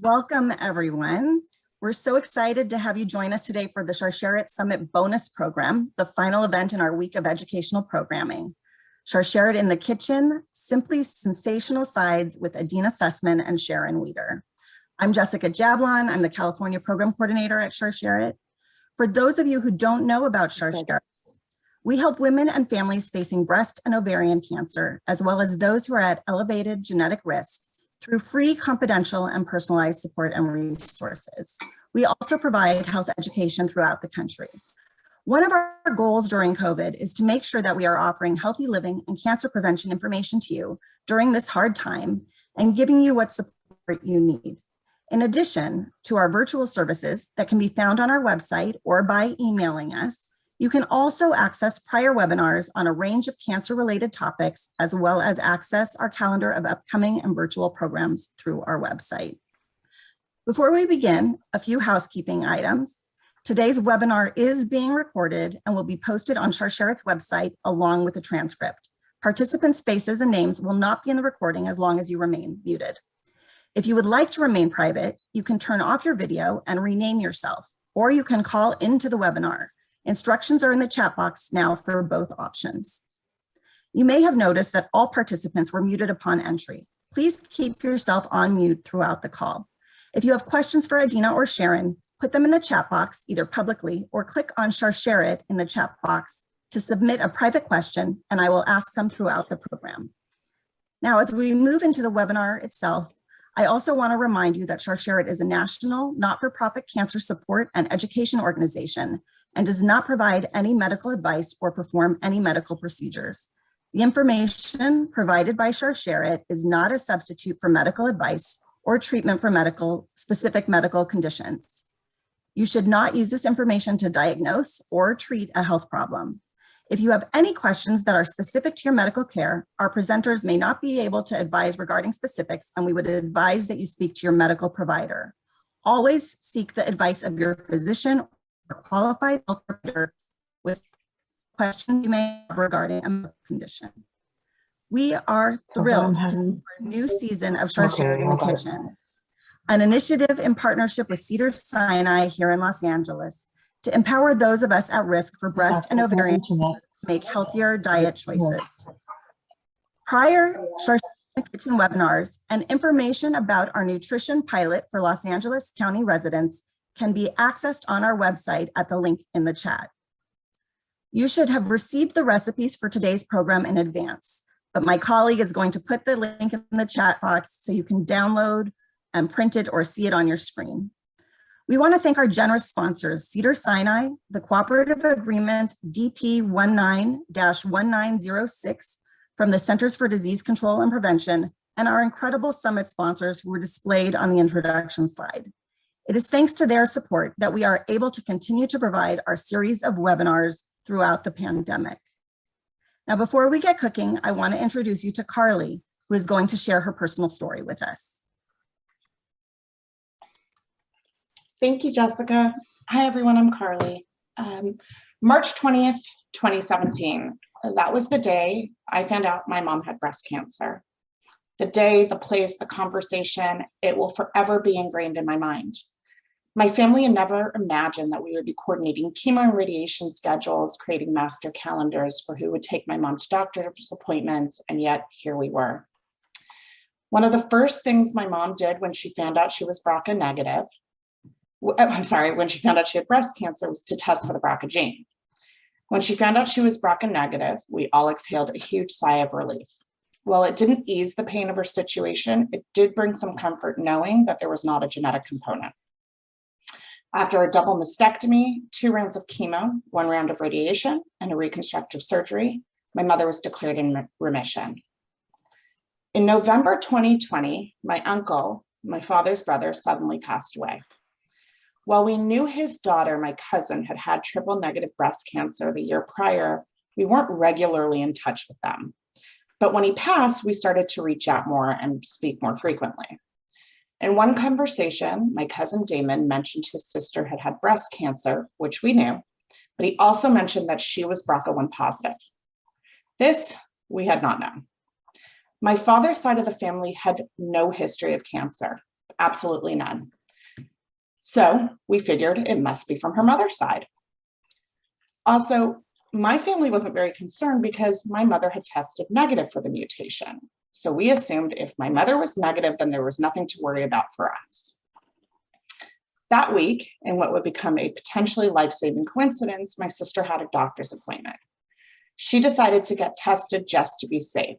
Welcome, everyone. We're so excited to have you join us today for the Sharsheret Summit Bonus Program, the final event in our week of educational programming. Sharsheret in the Kitchen, Simply Sensational Sides with Adeena Sussman and Sharon Wieder. I'm Jessica Jablon. I'm the California Program Coordinator at Sharsheret. For those of you who don't know about Sharsheret, we help women and families facing breast and ovarian cancer, as well as those who are at elevated genetic risk, through free, confidential, and personalized support and resources. We also provide health education throughout the country. One of our goals during COVID is to make sure that we are offering healthy living and cancer prevention information to you during this hard time and giving you what support you need. In addition to our virtual services that can be found on our website or by emailing us, you can also access prior webinars on a range of cancer-related topics, as well as access our calendar of upcoming and virtual programs through our website. Before we begin, a few housekeeping items. Today's webinar is being recorded and will be posted on Sharsheret's website along with the transcript. Participants' faces and names will not be in the recording as long as you remain muted. If you would like to remain private, you can turn off your video and rename yourself, or you can call into the webinar. Instructions are in the chat box now for both options. You may have noticed that all participants were muted upon entry. Please keep yourself on mute throughout the call. If you have questions for Adeena or Sharon, put them in the chat box, either publicly or click on Sharsheret in the chat box to submit a private question, and I will ask them throughout the program. Now, as we move into the webinar itself, I also want to remind you that Sharsheret is a national, not-for-profit cancer support and education organization and does not provide any medical advice or perform any medical procedures. The information provided by Sharsheret is not a substitute for medical advice or treatment for specific medical conditions. You should not use this information to diagnose or treat a health problem. If you have any questions that are specific to your medical care, our presenters may not be able to advise regarding specifics, and we would advise that you speak to your medical provider. Always seek the advice of your physician or qualified health provider with questions you may have regarding a medical condition. We are thrilled to begin our new season of Sharsheret in the Kitchen, an initiative in partnership with Cedars-Sinai here in Los Angeles, to empower those of us at risk for breast and ovarian cancer to make healthier diet choices. Prior Sharsheret in the Kitchen webinars and information about our nutrition pilot for Los Angeles County residents can be accessed on our website at the link in the chat. You should have received the recipes for today's program in advance, but my colleague is going to put the link in the chat box so you can download and print it or see it on your screen. We want to thank our generous sponsors, Cedars-Sinai, the Cooperative Agreement DP 19-1906 from the Centers for Disease Control and Prevention, and our incredible summit sponsors who were displayed on the introduction slide. It is thanks to their support that we are able to continue to provide our series of webinars throughout the pandemic. Now, before we get cooking, I want to introduce you to Carly, who is going to share her personal story with us. Thank you, Jessica. Hi, everyone. I'm Carly. March 20th, 2017. That was the day I found out my mom had breast cancer. The day, the place, the conversation, it will forever be ingrained in my mind. My family had never imagined that we would be coordinating chemo and radiation schedules, creating master calendars for who would take my mom to doctor's appointments, and yet here we were. One of the first things my mom did when she found out she was BRCA negative, when she found out she had breast cancer, was to test for the BRCA gene. When she found out she was BRCA negative, we all exhaled a huge sigh of relief. While it didn't ease the pain of her situation, it did bring some comfort knowing that there was not a genetic component. After a double mastectomy, 2 rounds of chemo, 1 round of radiation, and a reconstructive surgery, my mother was declared in remission. In November 2020, my uncle, my father's brother, suddenly passed away. While we knew his daughter, my cousin, had had triple-negative breast cancer the year prior, we weren't regularly in touch with them. But when he passed, we started to reach out more and speak more frequently. In one conversation, my cousin Damon mentioned his sister had had breast cancer, which we knew, but he also mentioned that she was BRCA1 positive. This we had not known. My father's side of the family had no history of cancer. Absolutely none. So we figured it must be from her mother's side. Also, my family wasn't very concerned because my mother had tested negative for the mutation. So we assumed if my mother was negative, then there was nothing to worry about for us. That week, in what would become a potentially life-saving coincidence, my sister had a doctor's appointment. She decided to get tested just to be safe.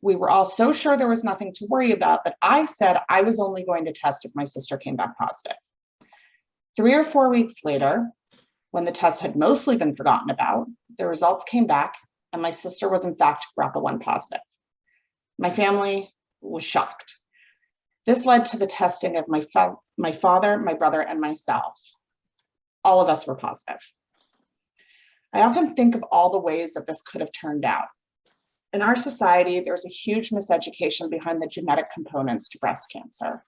We were all so sure there was nothing to worry about that I said I was only going to test if my sister came back positive. 3 or 4 weeks later, when the test had mostly been forgotten about, the results came back and my sister was in fact BRCA1 positive. My family was shocked. This led to the testing of my father, my brother, and myself. All of us were positive. I often think of all the ways that this could have turned out. In our society, there's a huge miseducation behind the genetic components to breast cancer.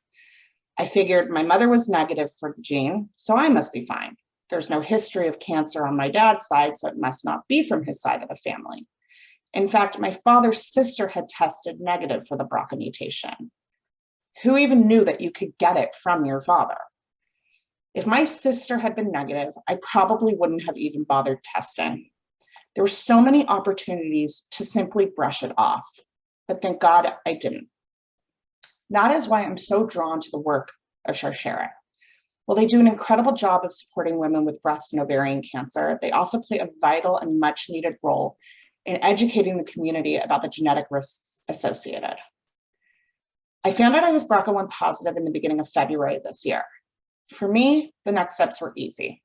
I figured my mother was negative for the gene, so I must be fine. There's no history of cancer on my dad's side, so it must not be from his side of the family. In fact, my father's sister had tested negative for the BRCA mutation. Who even knew that you could get it from your father? If my sister had been negative, I probably wouldn't have even bothered testing. There were so many opportunities to simply brush it off, but thank God I didn't. That is why I'm so drawn to the work of Sharon. While they do an incredible job of supporting women with breast and ovarian cancer, they also play a vital and much needed role in educating the community about the genetic risks associated. I found out I was BRCA1 positive in the beginning of February this year. For me, the next steps were easy.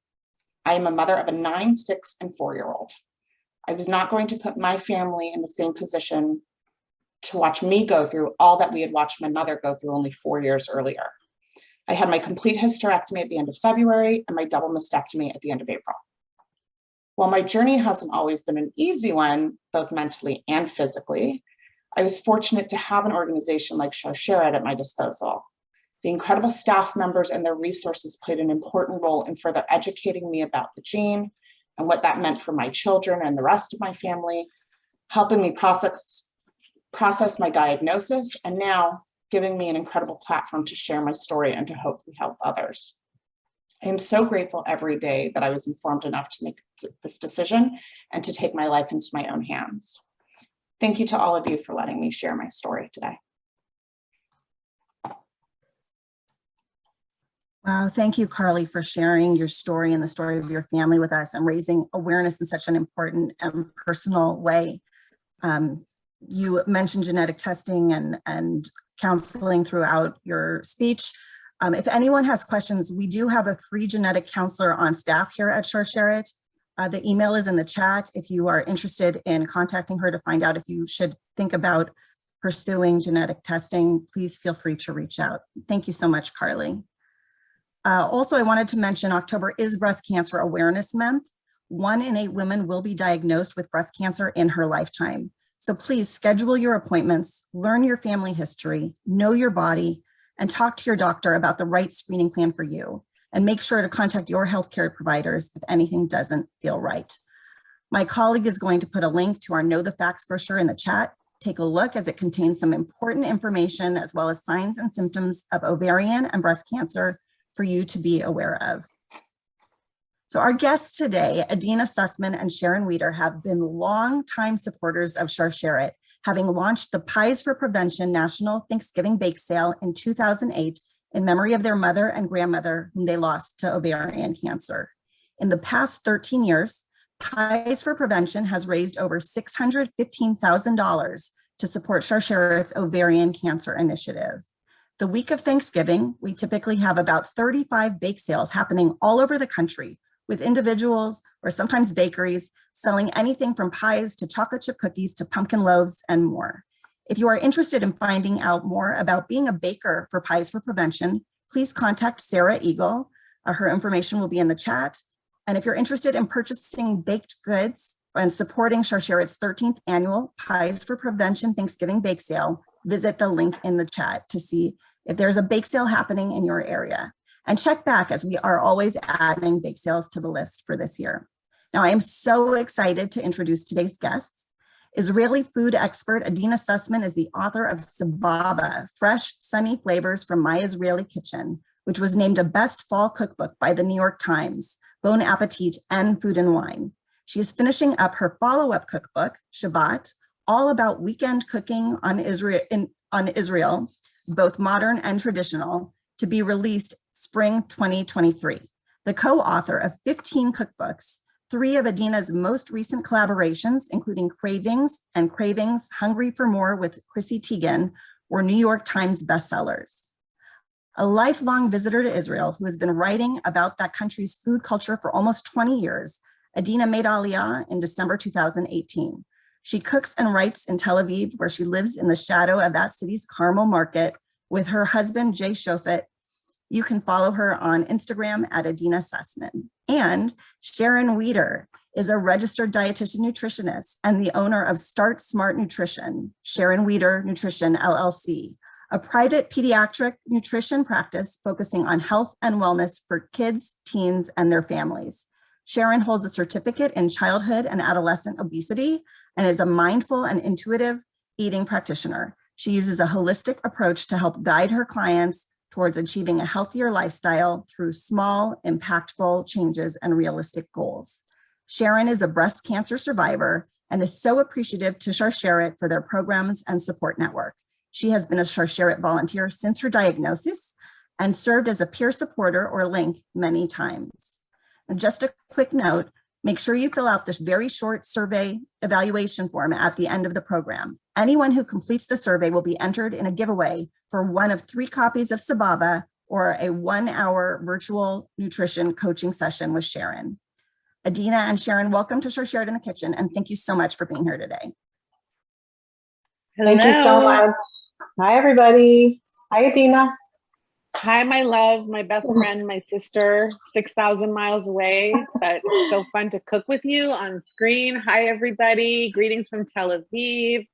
I am a mother of a 9, 6, and 4-year-old. I was not going to put my family in the same position to watch me go through all that we had watched my mother go through only 4 years earlier. I had my complete hysterectomy at the end of February and my double mastectomy at the end of April. While my journey hasn't always been an easy one, both mentally and physically, I was fortunate to have an organization like Sharon at my disposal. The incredible staff members and their resources played an important role in further educating me about the gene and what that meant for my children and the rest of my family, helping me process my diagnosis, and now giving me an incredible platform to share my story and to hopefully help others. I am so grateful every day that I was informed enough to make this decision and to take my life into my own hands. Thank you to all of you for letting me share my story today. Wow, thank you, Carly, for sharing your story and the story of your family with us and raising awareness in such an important and personal way. You mentioned genetic testing and counseling throughout your speech. If anyone has questions, we do have a free genetic counselor on staff here at Sharon. The email is in the chat if you are interested in contacting her to find out if you should think about pursuing genetic testing. Please feel free to reach out. Thank you so much, Carly. Also, I wanted to mention October is Breast Cancer Awareness Month. 1 in 8 women will be diagnosed with breast cancer in her lifetime. So please schedule your appointments, learn your family history, know your body, and talk to your doctor about the right screening plan for you. And make sure to contact your healthcare providers if anything doesn't feel right. My colleague is going to put a link to our Know the Facts brochure in the chat. Take a look as it contains some important information as well as signs and symptoms of ovarian and breast cancer for you to be aware of. So our guests today, Adeena Sussman and Sharon Wieder, have been longtime supporters of Sharon, having launched the Pies for Prevention National Thanksgiving Bake Sale in 2008 in memory of their mother and grandmother whom they lost to ovarian cancer. In the past 13 years, Pies for Prevention has raised over $615,000 to support Sharon's ovarian cancer initiative. The week of Thanksgiving, we typically have about 35 bake sales happening all over the country with individuals or sometimes bakeries selling anything from pies to chocolate chip cookies to pumpkin loaves and more. If you are interested in finding out more about being a baker for Pies for Prevention, please contact Sarah Eagle. Her information will be in the chat. And if you're interested in purchasing baked goods and supporting Sharon's 13th annual Pies for Prevention Thanksgiving Bake Sale, visit the link in the chat to see if there's a bake sale happening in your area. And check back as we are always adding bake sales to the list for this year. Now, I am so excited to introduce today's guests. Israeli food expert Adeena Sussman is the author of Sababa, Fresh, Sunny Flavors from My Israeli Kitchen, which was named a best fall cookbook by the New York Times, Bon Appetit, and Food and Wine. She is finishing up her follow-up cookbook, Shabbat, all about weekend cooking on Israel, both modern and traditional, to be released spring 2023. The co-author of 15 cookbooks, 3 of Adeena's most recent collaborations, including Cravings and Cravings Hungry for More with Chrissy Teigen, were New York Times bestsellers. A lifelong visitor to Israel who has been writing about that country's food culture for almost 20 years, Adeena made Aliyah in December 2018. She cooks and writes in Tel Aviv, where she lives in the shadow of that city's Carmel market with her husband, Jay Shofet. You can follow her on Instagram at Adeena Sussman. And Sharon Wieder is a registered dietitian nutritionist and the owner of Start Smart Nutrition, Sharon Wieder Nutrition LLC, a private pediatric nutrition practice focusing on health and wellness for kids, teens, and their families. Sharon holds a certificate in childhood and adolescent obesity and is a mindful and intuitive eating practitioner. She uses a holistic approach to help guide her clients towards achieving a healthier lifestyle through small, impactful changes and realistic goals. Sharon is a breast cancer survivor and is so appreciative to Sharsheret for their programs and support network. She has been a Sharsheret volunteer since her diagnosis and served as a peer supporter or link many times. And just a quick note, make sure you fill out this very short survey evaluation form at the end of the program. Anyone who completes the survey will be entered in a giveaway for one of 3 copies of Sababa or a 1-hour virtual nutrition coaching session with Sharon. Adeena and Sharon, welcome to Sharsheret in the Kitchen, and thank you so much for being here today. Hello. Thank you so much. Hi, everybody. Hi, Adeena. Hi, my love, my best friend, my sister, 6,000 miles away, but it's so fun to cook with you on screen. Hi, everybody. Greetings from Tel Aviv.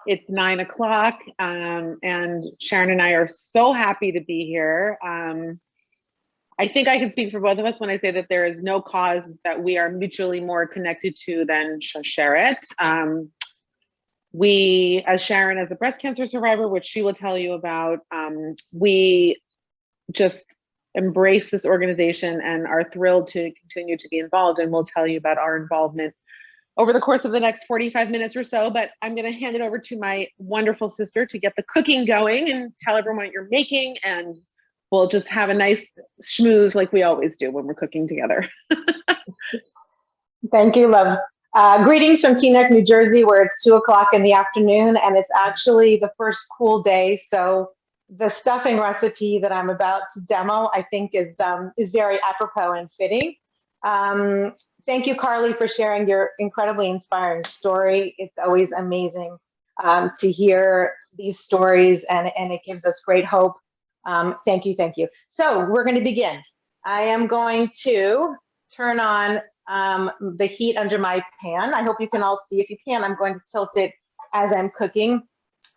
It's 9 o'clock, and Sharon and I are so happy to be here. I think I can speak for both of us when I say that there is no cause that we are mutually more connected to than Sharsheret. We, as Sharon, as a breast cancer survivor, which she will tell you about, we just embrace this organization and are thrilled to continue to be involved, and we'll tell you about our involvement over the course of the next 45 minutes or so. But I'm going to hand it over to my wonderful sister to get the cooking going and tell everyone what you're making, and we'll just have a nice schmooze like we always do when we're cooking together. Thank you, love. Greetings from Teaneck, New Jersey, where it's 2 o'clock in the afternoon, and it's actually the first cool day. So the stuffing recipe that I'm about to demo, I think is very apropos and fitting. Thank you, Carly, for sharing your incredibly inspiring story. It's always amazing to hear these stories, and it gives us great hope. Thank you, thank you. So we're going to begin. I am going to turn on the heat under my pan. I hope you can all see. If you can, I'm going to tilt it as I'm cooking.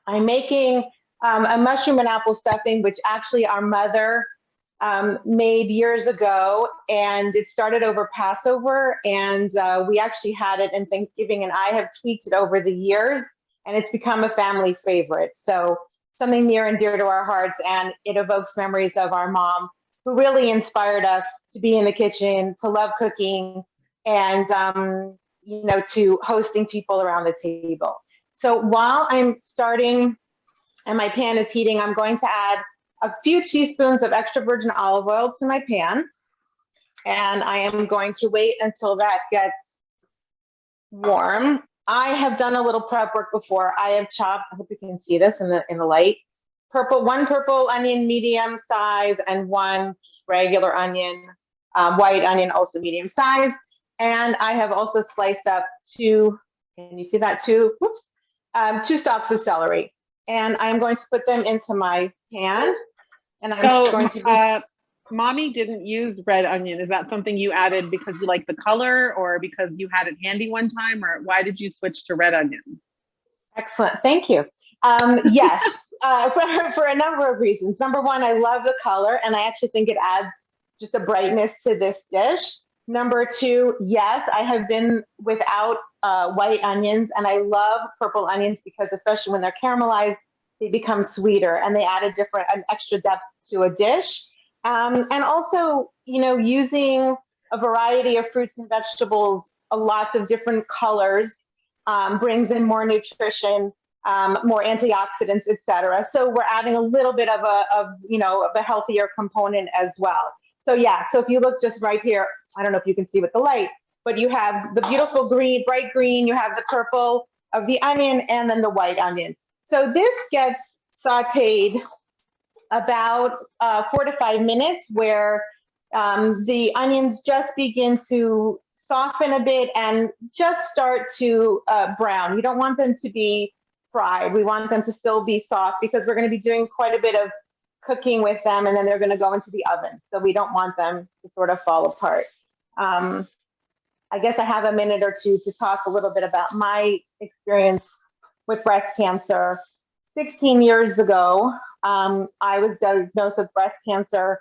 I'm making a mushroom and apple stuffing, which actually our mother made years ago, and it started over Passover, and we actually had it in Thanksgiving, and I have tweaked it over the years, and it's become a family favorite. So something near and dear to our hearts, and it evokes memories of our mom, who really inspired us to be in the kitchen, to love cooking, and you know, to hosting people around the table. So while I'm starting and my pan is heating, I'm going to add a few teaspoons of extra virgin olive oil to my pan. And I am going to wait until that gets warm. I have done a little prep work before. I have chopped, I hope you can see this in the light, one purple onion, medium size, and one regular onion, white onion, also medium size. And I have also sliced up two, can you see that, two stalks of celery. And I'm going to put them into my pan. And I'm going to Mommy didn't use red onion. Is that something you added because you like the color, or because you had it handy one time, or why did you switch to red onions? Excellent, thank you. Yes, for a number of reasons. Number one, I love the color, and I actually think it adds just a brightness to this dish. Number two, yes, I have been without white onions, and I love purple onions because especially when they're caramelized, they become sweeter and they add an extra depth to a dish. And also, you know, using a variety of fruits and vegetables, lots of different colors, brings in more nutrition, more antioxidants, etc. So we're adding a little bit of a healthier component as well. So yeah, so if you look just right here, I don't know if you can see with the light, but you have the beautiful green, bright green, you have the purple of the onion, and then the white onion. So this gets sauteed about 4 to 5 minutes, where the onions just begin to soften a bit and just start to brown. You don't want them to be fried. We want them to still be soft because we're going to be doing quite a bit of cooking with them, and then they're going to go into the oven. So we don't want them to sort of fall apart. I guess I have a minute or two to talk a little bit about my experience with breast cancer. 16 years ago, I was diagnosed with breast cancer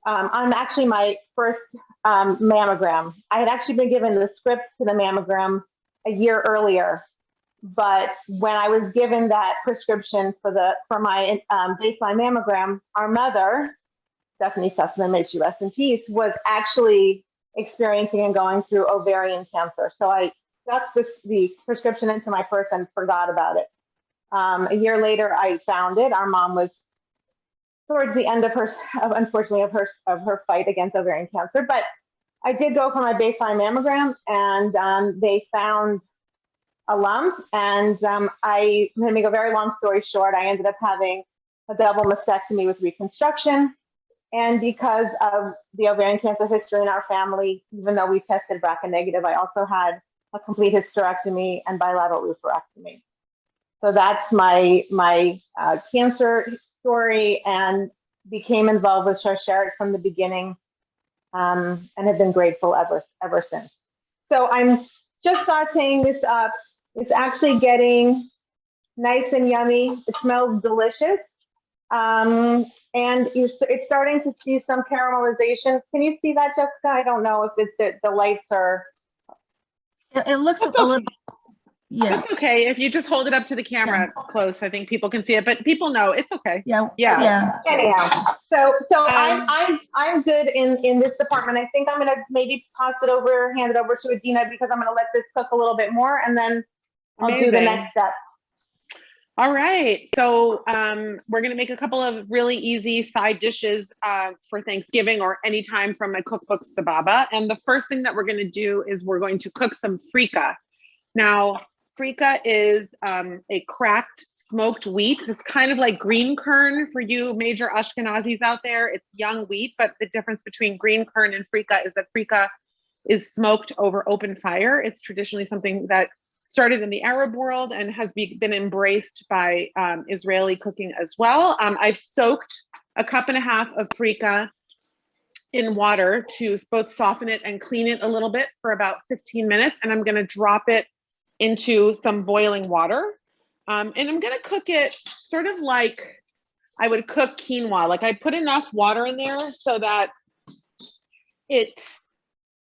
on actually my first mammogram. I had actually been given the script to the mammogram a year earlier, but when I was given that prescription for my baseline mammogram, our mother, Stephanie Sussman, may she rest in peace, was actually experiencing and going through ovarian cancer. So I stuck the prescription into my purse and forgot about it. A year later, I found it. Our mom was towards the end of her fight against ovarian cancer. But I did go for my baseline mammogram, and they found a lump. And I'm going to make a very long story short. I ended up having a double mastectomy with reconstruction. And because of the ovarian cancer history in our family, even though we tested BRCA negative, I also had a complete hysterectomy and bilateral oophorectomy. So that's my cancer story, and became involved with Sharon from the beginning, and have been grateful ever since. So I'm just sauteing this up. It's actually getting nice and yummy. It smells delicious. And it's starting to see some caramelization. Can you see that, Jessica? I don't know if it's the lights are. It looks a little, yeah. That's okay. If you just hold it up to the camera close, I think people can see it, but people know it's okay. Yeah. Anyhow, so I'm good in this department. I think I'm gonna maybe hand it over to Adeena, because I'm gonna let this cook a little bit more, and then I'll do the next step. All right, so we're going to make a couple of really easy side dishes for Thanksgiving or anytime from my cookbook, Sababa. And the first thing that we're going to do is we're going to cook some Frika. Now, Frika is a cracked smoked wheat. It's kind of like green kern for you major Ashkenazis out there. It's young wheat, but the difference between green kern and Frika is that Frika is smoked over open fire. It's traditionally something that started in the Arab world and has been embraced by Israeli cooking as well. I've soaked 1.5 cups of Frika in water to both soften it and clean it a little bit for about 15 minutes. And I'm gonna drop it into some boiling water. And I'm gonna cook it sort of like I would cook quinoa. Like I put enough water in there so that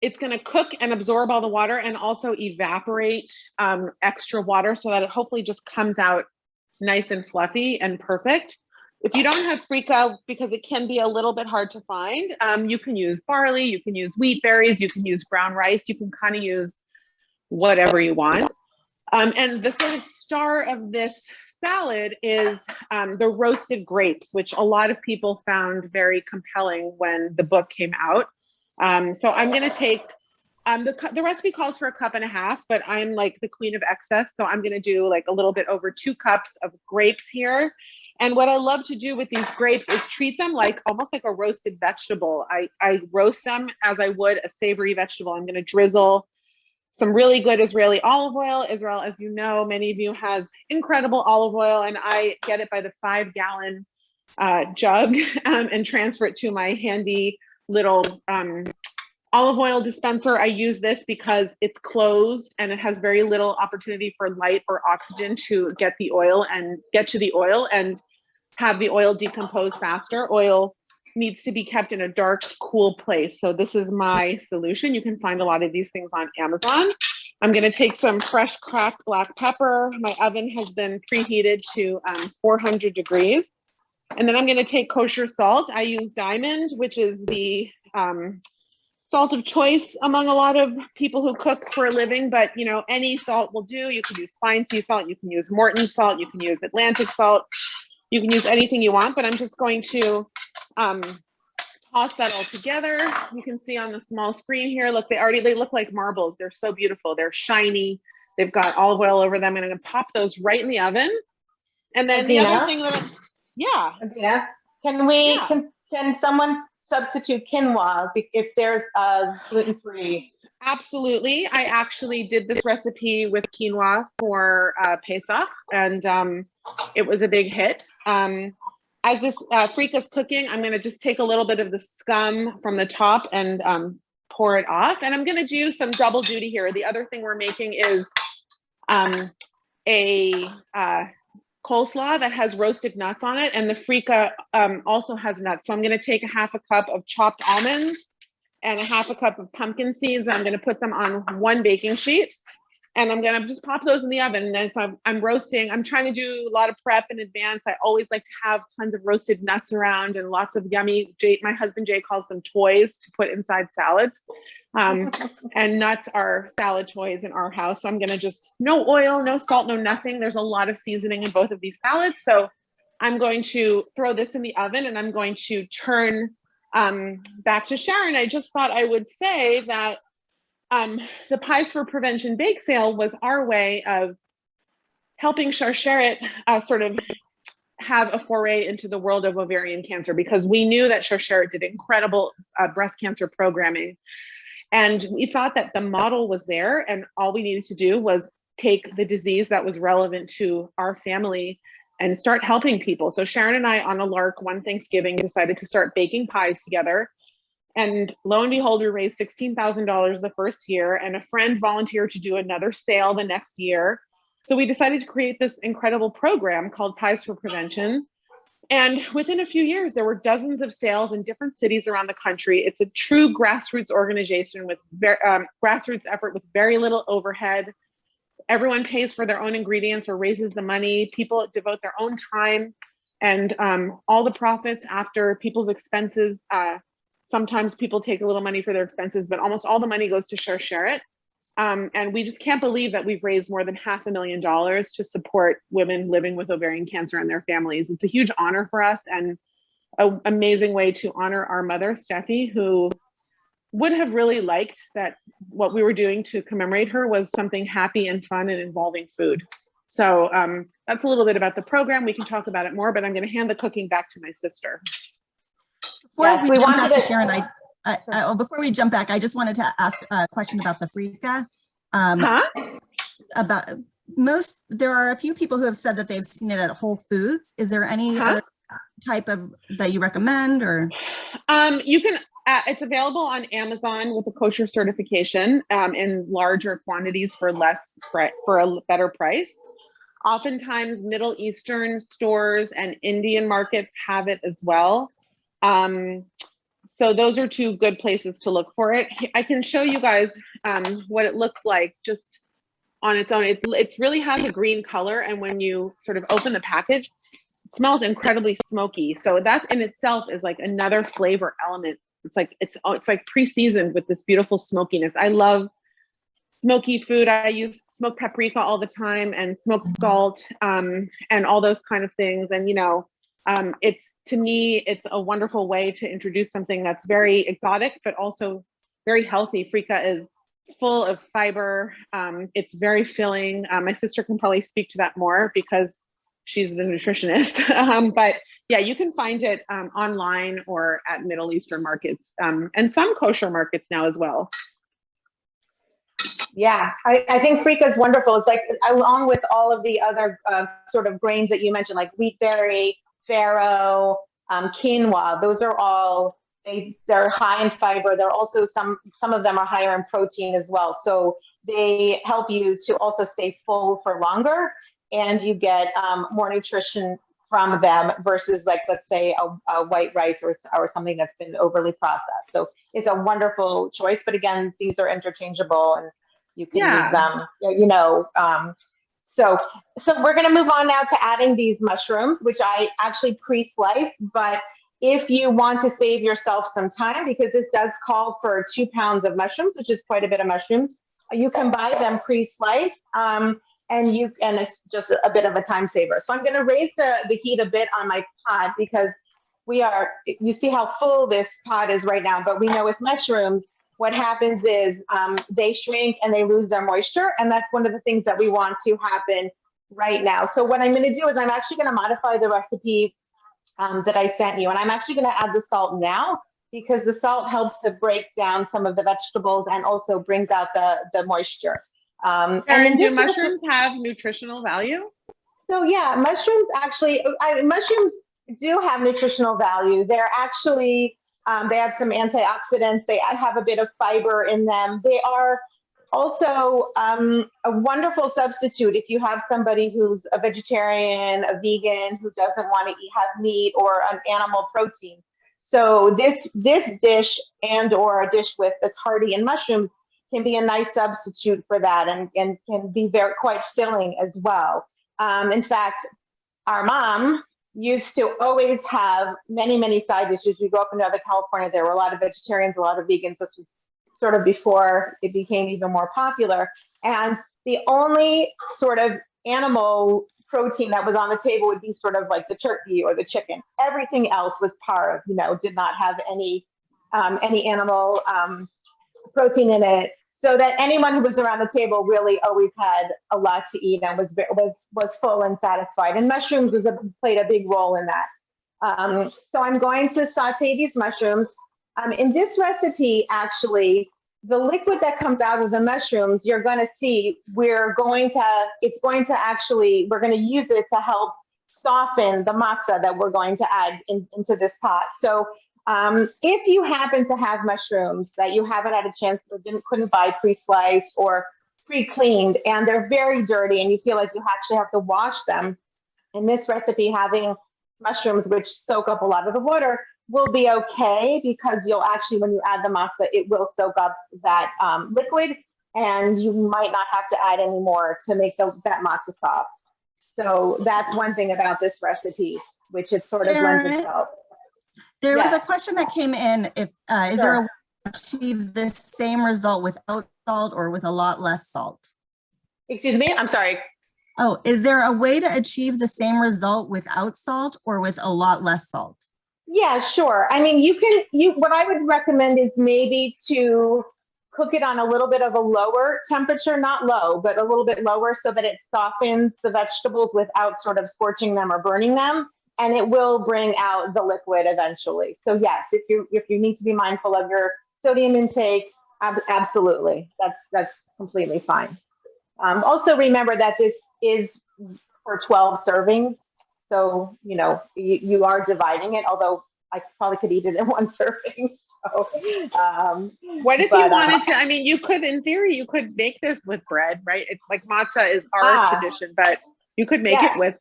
it's going to cook and absorb all the water and also evaporate extra water so that it hopefully just comes out nice and fluffy and perfect. If you don't have Frika, because it can be a little bit hard to find, you can use barley, you can use wheat berries, you can use brown rice, you can kind of use whatever you want. And the sort of star of this salad is the roasted grapes, which a lot of people found very compelling when the book came out. So I'm going to take, the recipe calls for 1.5 cups, but I'm like the queen of excess. So I'm going to do like a little bit over 2 cups of grapes here. And what I love to do with these grapes is treat them like almost like a roasted vegetable. I roast them as I would a savory vegetable. I'm going to drizzle some really good Israeli olive oil. Israel, as you know, many of you, has incredible olive oil, and I get it by the 5-gallon jug and transfer it to my handy little olive oil dispenser. I use this because it's closed and it has very little opportunity for light or oxygen to get to the oil and have the oil decompose faster. Oil needs to be kept in a dark, cool place. So this is my solution. You can find a lot of these things on Amazon. I'm going to take some fresh cracked black pepper. My oven has been preheated to 400 degrees. And then I'm going to take kosher salt. I use Diamond, which is the salt of choice among a lot of people who cook for a living, but you know, any salt will do. You can use fine sea salt, you can use Morton salt, you can use Atlantic salt, you can use anything you want, but I'm just going to toss that all together. You can see on the small screen here, look, they look like marbles. They're so beautiful. They're shiny. They've got olive oil over them, and I'm gonna pop those right in the oven. And then the other thing that Adeena, can someone substitute quinoa if there's gluten-free? Absolutely. I actually did this recipe with quinoa for Pesach, and it was a big hit. As this Frika's cooking, I'm going to just take a little bit of the scum from the top and pour it off. And I'm going to do some double duty here. The other thing we're making is a coleslaw that has roasted nuts on it. And the Frika also has nuts. So I'm going to take a half a cup of chopped almonds and a half a cup of pumpkin seeds. I'm going to put them on one baking sheet. And I'm going to just pop those in the oven. And then so I'm roasting. I'm trying to do a lot of prep in advance. I always like to have tons of roasted nuts around and lots of yummy, my husband Jay calls them toys to put inside salads. And nuts are salad toys in our house. So I'm going to just, no oil, no salt, no nothing. There's a lot of seasoning in both of these salads. So I'm going to throw this in the oven and I'm going to turn back to Sharon. I just thought I would say that the Pies for Prevention bake sale was our way of helping Sharsheret sort of have a foray into the world of ovarian cancer, because we knew that Sharsheret did incredible breast cancer programming. And we thought that the model was there and all we needed to do was take the disease that was relevant to our family and start helping people. So Sharon and I on a lark one Thanksgiving decided to start baking pies together. And lo and behold, we raised $16,000 the first year, and a friend volunteered to do another sale the next year. So we decided to create this incredible program called Pies for Prevention. And within a few years, there were dozens of sales in different cities around the country. It's a true grassroots organization with grassroots effort with very little overhead. Everyone pays for their own ingredients or raises the money. People devote their own time, and all the profits after people's expenses. Sometimes people take a little money for their expenses, but almost all the money goes to Sharsheret. And we just can't believe that we've raised more than $500,000 to support women living with ovarian cancer and their families. It's a huge honor for us and an amazing way to honor our mother, Steffi, who would have really liked that what we were doing to commemorate her was something happy and fun and involving food. So that's a little bit about the program. We can talk about it more, but I'm going to hand the cooking back to my sister. Before we jump back to Sharon, before we jump back, I just wanted to ask a question about the Frika. There are a few people who have said that they've seen it at Whole Foods. Is there any other type of that you recommend, or? You can. It's available on Amazon with a kosher certification in larger quantities for a better price. Oftentimes, Middle Eastern stores and Indian markets have it as well. So those are two good places to look for it. I can show you guys what it looks like just on its own. It really has a green color, and when you sort of open the package, it smells incredibly smoky. So that in itself is like another flavor element. It's like pre-seasoned with this beautiful smokiness. I love smoky food. I use smoked paprika all the time and smoked salt and all those kind of things. And to me, it's a wonderful way to introduce something that's very exotic, but also very healthy. Frika is full of fiber. It's very filling. My sister can probably speak to that more because she's the nutritionist. But yeah, you can find it online or at Middle Eastern markets and some kosher markets now as well. Yeah, I think Frika is wonderful. It's like, along with all of the other sort of grains that you mentioned, like wheat berry, farro, quinoa, those are all, they're high in fiber. They're also, some of them are higher in protein as well. So they help you to also stay full for longer, and you get more nutrition from them versus, like, let's say a white rice or something that's been overly processed. So it's a wonderful choice. But again, these are interchangeable, and You can use them, so we're going to move on now to adding these mushrooms, which I actually pre-sliced, but if you want to save yourself some time, because this does call for 2 pounds of mushrooms, which is quite a bit of mushrooms, you can buy them pre-sliced, and it's just a bit of a time saver. So I'm going to raise the heat a bit on my pot because you see how full this pot is right now, but we know with mushrooms, what happens is they shrink and they lose their moisture. And that's one of the things that we want to happen right now. So what I'm going to do is I'm actually going to modify the recipe that I sent you. And I'm actually going to add the salt now because the salt helps to break down some of the vegetables and also brings out the moisture. And do mushrooms have nutritional value? So yeah, mushrooms mushrooms do have nutritional value. They're actually, they have some antioxidants. They have a bit of fiber in them. They are also a wonderful substitute if you have somebody who's a vegetarian, a vegan, who doesn't want to have meat or an animal protein. So this dish or a dish that's hearty in mushrooms can be a nice substitute for that and can be quite filling as well. In fact, our mom used to always have many, many side dishes. We go up in Northern California, there were a lot of vegetarians, a lot of vegans. This was sort of before it became even more popular. And the only sort of animal protein that was on the table would be sort of like the turkey or the chicken. Everything else was par, did not have any animal protein in it. So that anyone who was around the table really always had a lot to eat and was full and satisfied. And mushrooms played a big role in that. So I'm going to saute these mushrooms. In this recipe, actually, the liquid that comes out of the mushrooms, you're going to see, we're going to use it to help soften the matzah that we're going to add into this pot. So if you happen to have mushrooms that you haven't had a chance or couldn't buy pre-sliced or pre-cleaned, and they're very dirty and you feel like you actually have to wash them, in this recipe, having mushrooms which soak up a lot of the water will be okay, because you'll actually, when you add the matzah, it will soak up that liquid, and you might not have to add any more to make that matzah soft. So that's one thing about this recipe, which it sort of lends itself. There was a question that came in, is there a way to achieve the same result without salt or with a lot less salt? Excuse me, I'm sorry. Oh, is there a way to achieve the same result without salt or with a lot less salt? Yeah, sure. I mean, what I would recommend is maybe to cook it on a little bit of a lower temperature, not low, but a little bit lower, so that it softens the vegetables without sort of scorching them or burning them. And it will bring out the liquid eventually. So yes, if you need to be mindful of your sodium intake, absolutely, that's completely fine. Also remember that this is for 12 servings. So, you are dividing it, although I probably could eat it in one serving. So, what if you wanted to, you could, in theory, you could make this with bread, right? It's like matzah is our tradition, but you could make it with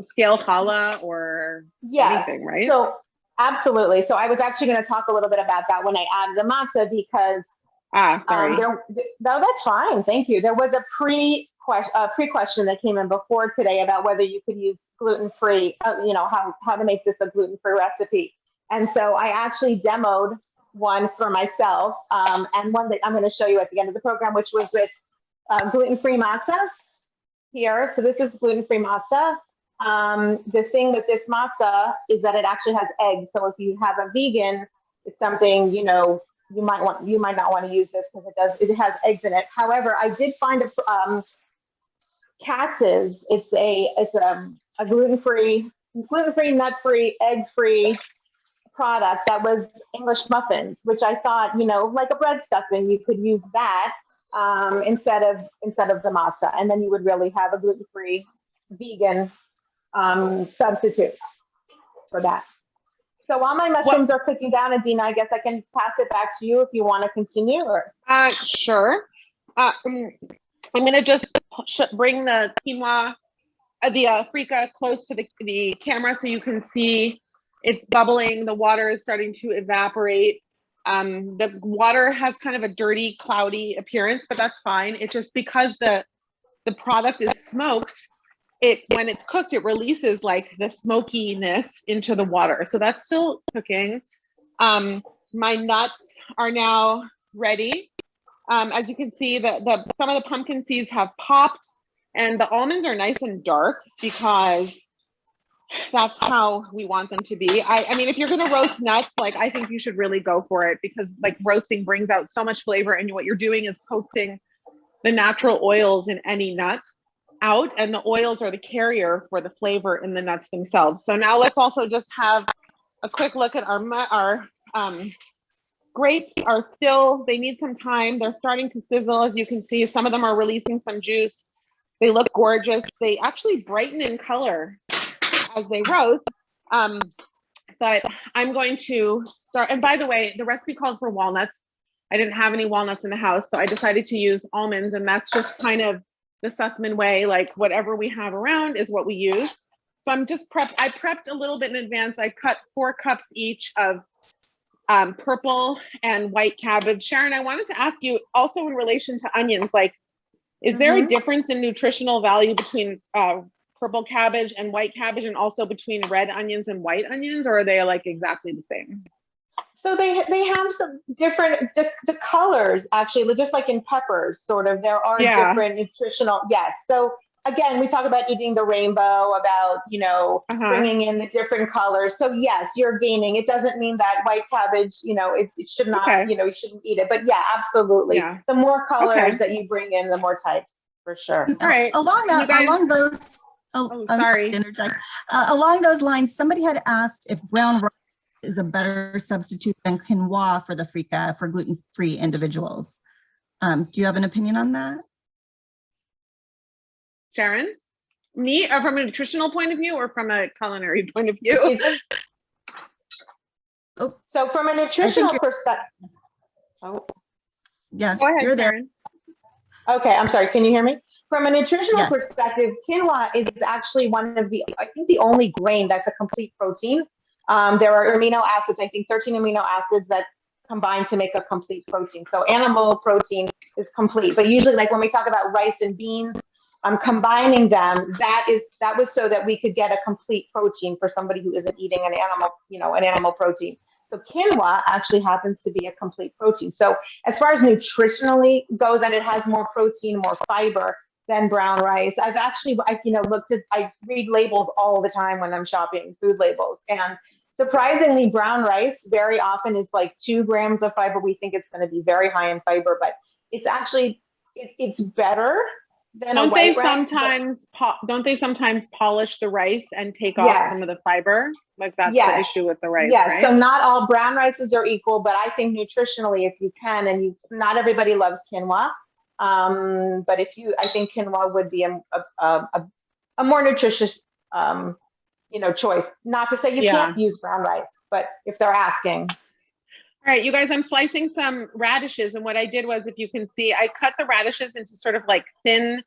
scale challah or anything, right? So absolutely. So I was actually going to talk a little bit about that when I added the matzah, because sorry. No, that's fine. Thank you. There was a pre-question that came in before today about whether you could use gluten-free, how to make this a gluten-free recipe. And so I actually demoed one for myself, and one that I'm going to show you at the end of the program, which was with gluten-free matzah here. So this is gluten-free matzah. The thing with this matzah is that it actually has eggs. So if you have a vegan, it's something, you might not want to use this because it has eggs in it. However, I did find Katz's. It's a gluten-free, nut-free, egg-free product that was English muffins, which I thought, like a bread stuffing, you could use that instead of the matzah, and then you would really have a gluten-free, vegan substitute for that. So while my mushrooms are cooking down, Adeena, I guess I can pass it back to you if you want to continue. Or sure. I'm going to just bring the quinoa, the Frika close to the camera so you can see it's bubbling. The water is starting to evaporate. The water has kind of a dirty, cloudy appearance, but that's fine. It just, because the product is smoked, when it's cooked, it releases like the smokiness into the water. So that's still cooking. My nuts are now ready. As you can see, some of the pumpkin seeds have popped, and the almonds are nice and dark because that's how we want them to be. I mean, if you're going to roast nuts, like, I think you should really go for it, because like roasting brings out so much flavor, and what you're doing is coaxing the natural oils in any nut out, and the oils are the carrier for the flavor in the nuts themselves. So now let's also just have a quick look at our grapes. Are still, they need some time. They're starting to sizzle. As you can see, some of them are releasing some juice. They look gorgeous. They actually brighten in color as they roast. But I'm going to start, and by the way, the recipe called for walnuts. I didn't have any walnuts in the house, so I decided to use almonds, and that's just kind of the Sussman way, like whatever we have around is what we use. So I'm just I prepped a little bit in advance. I cut 4 cups each of purple and white cabbage. Sharon, I wanted to ask you also in relation to onions, like, is there a difference in nutritional value between purple cabbage and white cabbage, and also between red onions and white onions, or are they like exactly the same? So they have some different, the colors actually, just like in peppers, sort of, there are different nutritional, yes. So again, we talk about eating the rainbow, about, you know, bringing in the different colors. So yes, you're gaining. It doesn't mean that white cabbage, you know, it should not, you know, you shouldn't eat it. But yeah, absolutely. Yeah. The more colors that you bring in, the more types, for sure. All right. Along those lines, somebody had asked if brown rice is a better substitute than quinoa for the Frika for gluten-free individuals. Do you have an opinion on that? Sharon? Me, or from a nutritional point of view, or from a culinary point of view? So from a nutritional perspective. Yeah, go ahead, you're there. Sharon. Okay, I'm sorry, can you hear me? From a nutritional perspective, quinoa is actually one of the, I think the only grain that's a complete protein. There are amino acids, I think 13 amino acids that combine to make a complete protein. So animal protein is complete, but usually like when we talk about rice and beans, combining them, that was so that we could get a complete protein for somebody who isn't eating an animal, you know, an animal protein. So quinoa actually happens to be a complete protein. So as far as nutritionally goes, and it has more protein, more fiber than brown rice. I read labels all the time when I'm shopping, food labels, and surprisingly, brown rice very often is like 2 grams of fiber. We think it's going to be very high in fiber, but it's actually, it's better than a white rice. Don't they sometimes polish the rice and take off some of the fiber? Like that's the issue with the rice, right? So not all brown rices are equal, but I think nutritionally, if you can, and not everybody loves quinoa, but I think quinoa would be a more nutritious, you know, choice. Not to say you can't use brown rice, but if they're asking. All right, you guys, I'm slicing some radishes, and what I did was, if you can see, I cut the radishes into sort of like thin,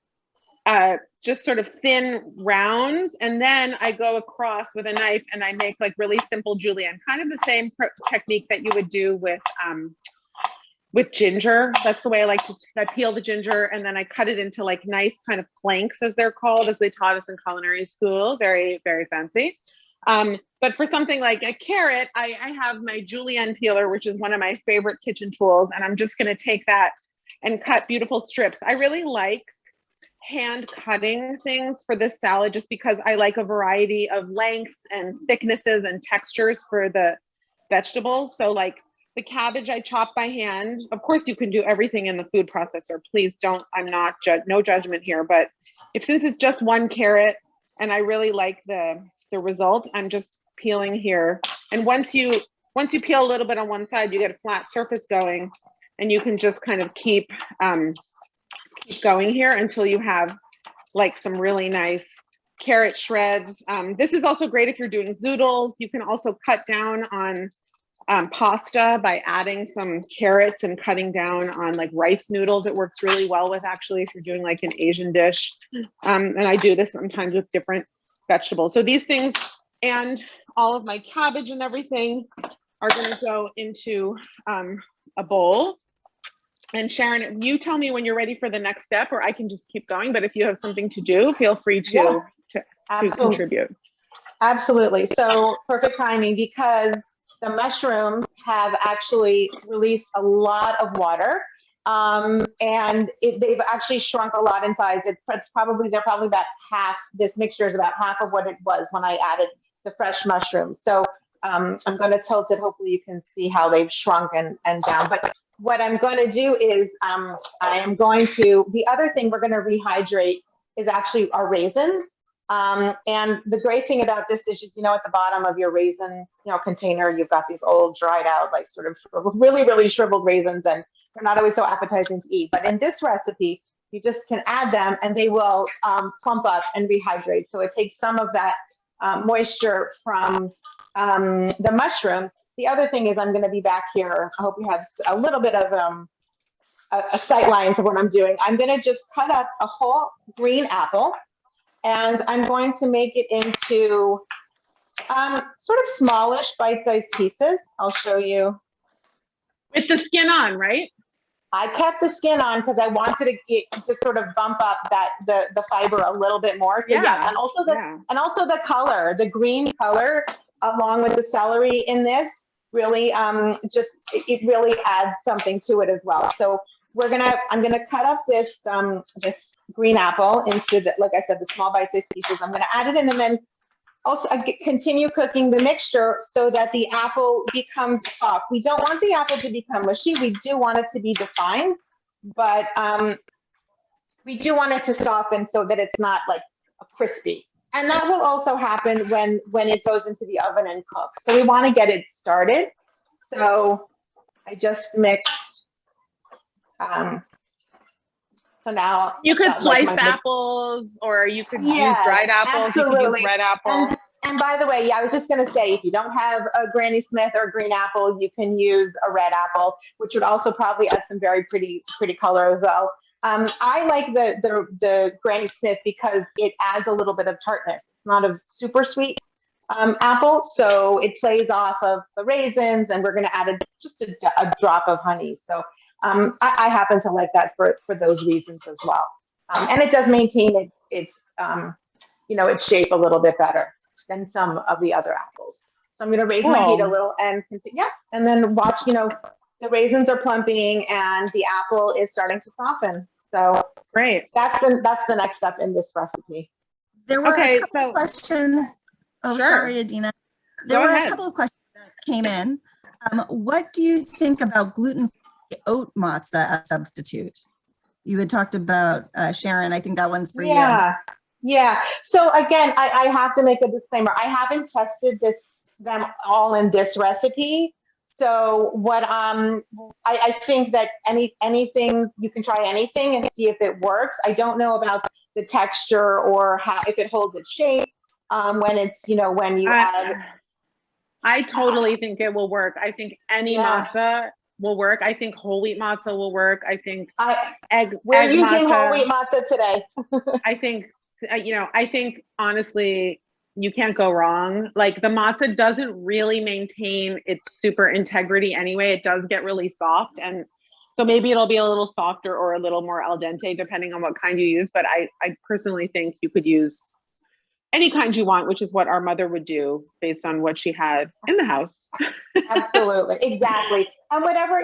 just sort of thin rounds, and then I go across with a knife and I make like really simple julienne, kind of the same technique that you would do with ginger. That's the way I like to, I peel the ginger and then I cut it into like nice kind of planks, as they're called, as they taught us in culinary school. Very, very fancy. But for something like a carrot, I have my julienne peeler, which is one of my favorite kitchen tools. And I'm just going to take that and cut beautiful strips. I really like hand cutting things for this salad, just because I like a variety of lengths and thicknesses and textures for the vegetables. So like the cabbage I chop by hand. Of course, you can do everything in the food processor. Please don't, I'm not, no judgment here. But since it's just one carrot and I really like the result, I'm just peeling here. And once you peel a little bit on one side, you get a flat surface going, and you can just kind of keep going here until you have like some really nice carrot shreds. This is also great if you're doing zoodles. You can also cut down on pasta by adding some carrots and cutting down on like rice noodles. It works really well with, actually, if you're doing like an Asian dish. And I do this sometimes with different vegetables. So these things and all of my cabbage and everything are going to go into a bowl. And Sharon, you tell me when you're ready for the next step, or I can just keep going. But if you have something to do, feel free to contribute. Absolutely. So perfect timing, because the mushrooms have actually released a lot of water, and they've actually shrunk a lot in size. They're probably about half. This mixture is about half of what it was when I added the fresh mushrooms. So I'm going to tilt it. Hopefully you can see how they've shrunk and down. But what I'm going to do is the other thing we're going to rehydrate is actually our raisins. And the great thing about this dish is, at the bottom of your raisin, container, you've got these old dried out, like sort of really, really shriveled raisins, and they're not always so appetizing to eat. But in this recipe, you just can add them and they will plump up and rehydrate. So it takes some of that moisture from the mushrooms. The other thing is I'm going to be back here. I hope you have a little bit of a sight lines of what I'm doing. I'm going to just cut up a whole green apple, and I'm going to make it into sort of smallish bite-sized pieces. I'll show you. With the skin on, right? I kept the skin on because I wanted to sort of bump up the fiber a little bit more. So yes, and also the color, the green color, along with the celery in this, really it really adds something to it as well. So I'm gonna cut up this green apple into like I said, the small bite-sized pieces. I'm gonna add it in, and then also continue cooking the mixture so that the apple becomes soft. We don't want the apple to become mushy. We do want it to be defined, but we do want it to soften so that it's not like crispy. And that will also happen when it goes into the oven and cooks. So we want to get it started. So I just mixed. So now you could slice apples, or you could use dried apples. Absolutely. You could use red apple. And by the way, I was just going to say, if you don't have a Granny Smith or a green apple, you can use a red apple, which would also probably add some very pretty color as well. I like the Granny Smith because it adds a little bit of tartness. It's not a super sweet apple, so it plays off of the raisins, and we're going to add just a drop of honey. So I happen to like that for those reasons as well. And it does maintain its shape a little bit better than some of the other apples. So I'm going to raise my heat a little and continue. Yeah, and then watch. The raisins are plumping and the apple is starting to soften. So great. That's the next step in this recipe. There were a couple of questions. Oh, sure. Sorry, Adeena. There were a couple of questions that came in. What do you think about gluten-free oat matzah as a substitute? You had talked about Sharon. I think that one's for you. Yeah. So again, I have to make a disclaimer. I haven't tested them all in this recipe. So what I think that anything, you can try anything and see if it works. I don't know about the texture or if it holds its shape when it's when you add. I totally think it will work. I think any matzah will work. I think whole wheat matzah will work. I think we're using whole wheat matzah today. I think honestly, you can't go wrong. Like the matzah doesn't really maintain its super integrity anyway. It does get really soft. And so maybe it'll be a little softer or a little more al dente, depending on what kind you use. But I personally think you could use any kind you want, which is what our mother would do based on what she had in the house. Absolutely. Exactly. And whatever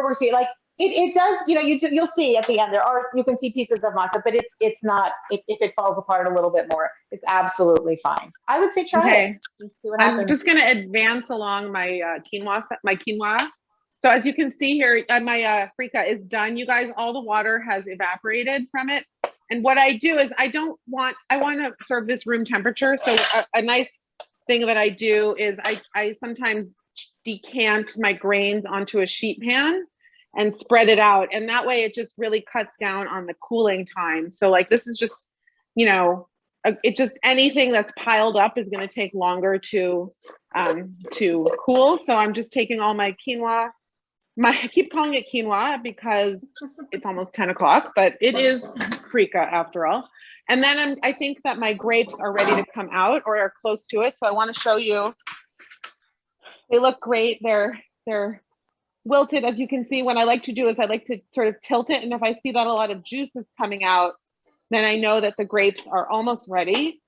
we're seeing, like it does, you'll see at the end there, or you can see pieces of matzah, but it's not, if it falls apart a little bit more, it's absolutely fine. I would say try it. See what happens. I'm just going to advance along my quinoa. So as you can see here, my Frika is done. You guys, all the water has evaporated from it. And what I do is I want to serve this room temperature. So a nice thing that I do is I sometimes decant my grains onto a sheet pan and spread it out. And that way it just really cuts down on the cooling time. So like, this is just, anything that's piled up is going to take longer to cool. So I'm just taking all my quinoa. I keep calling it quinoa because it's almost 10 o'clock, but it is Frika after all. And then I think that my grapes are ready to come out or are close to it. So I want to show you They look great. They're wilted, as you can see. What I like to do is I like to sort of tilt it, and if I see that a lot of juice is coming out, then I know that the grapes are almost ready.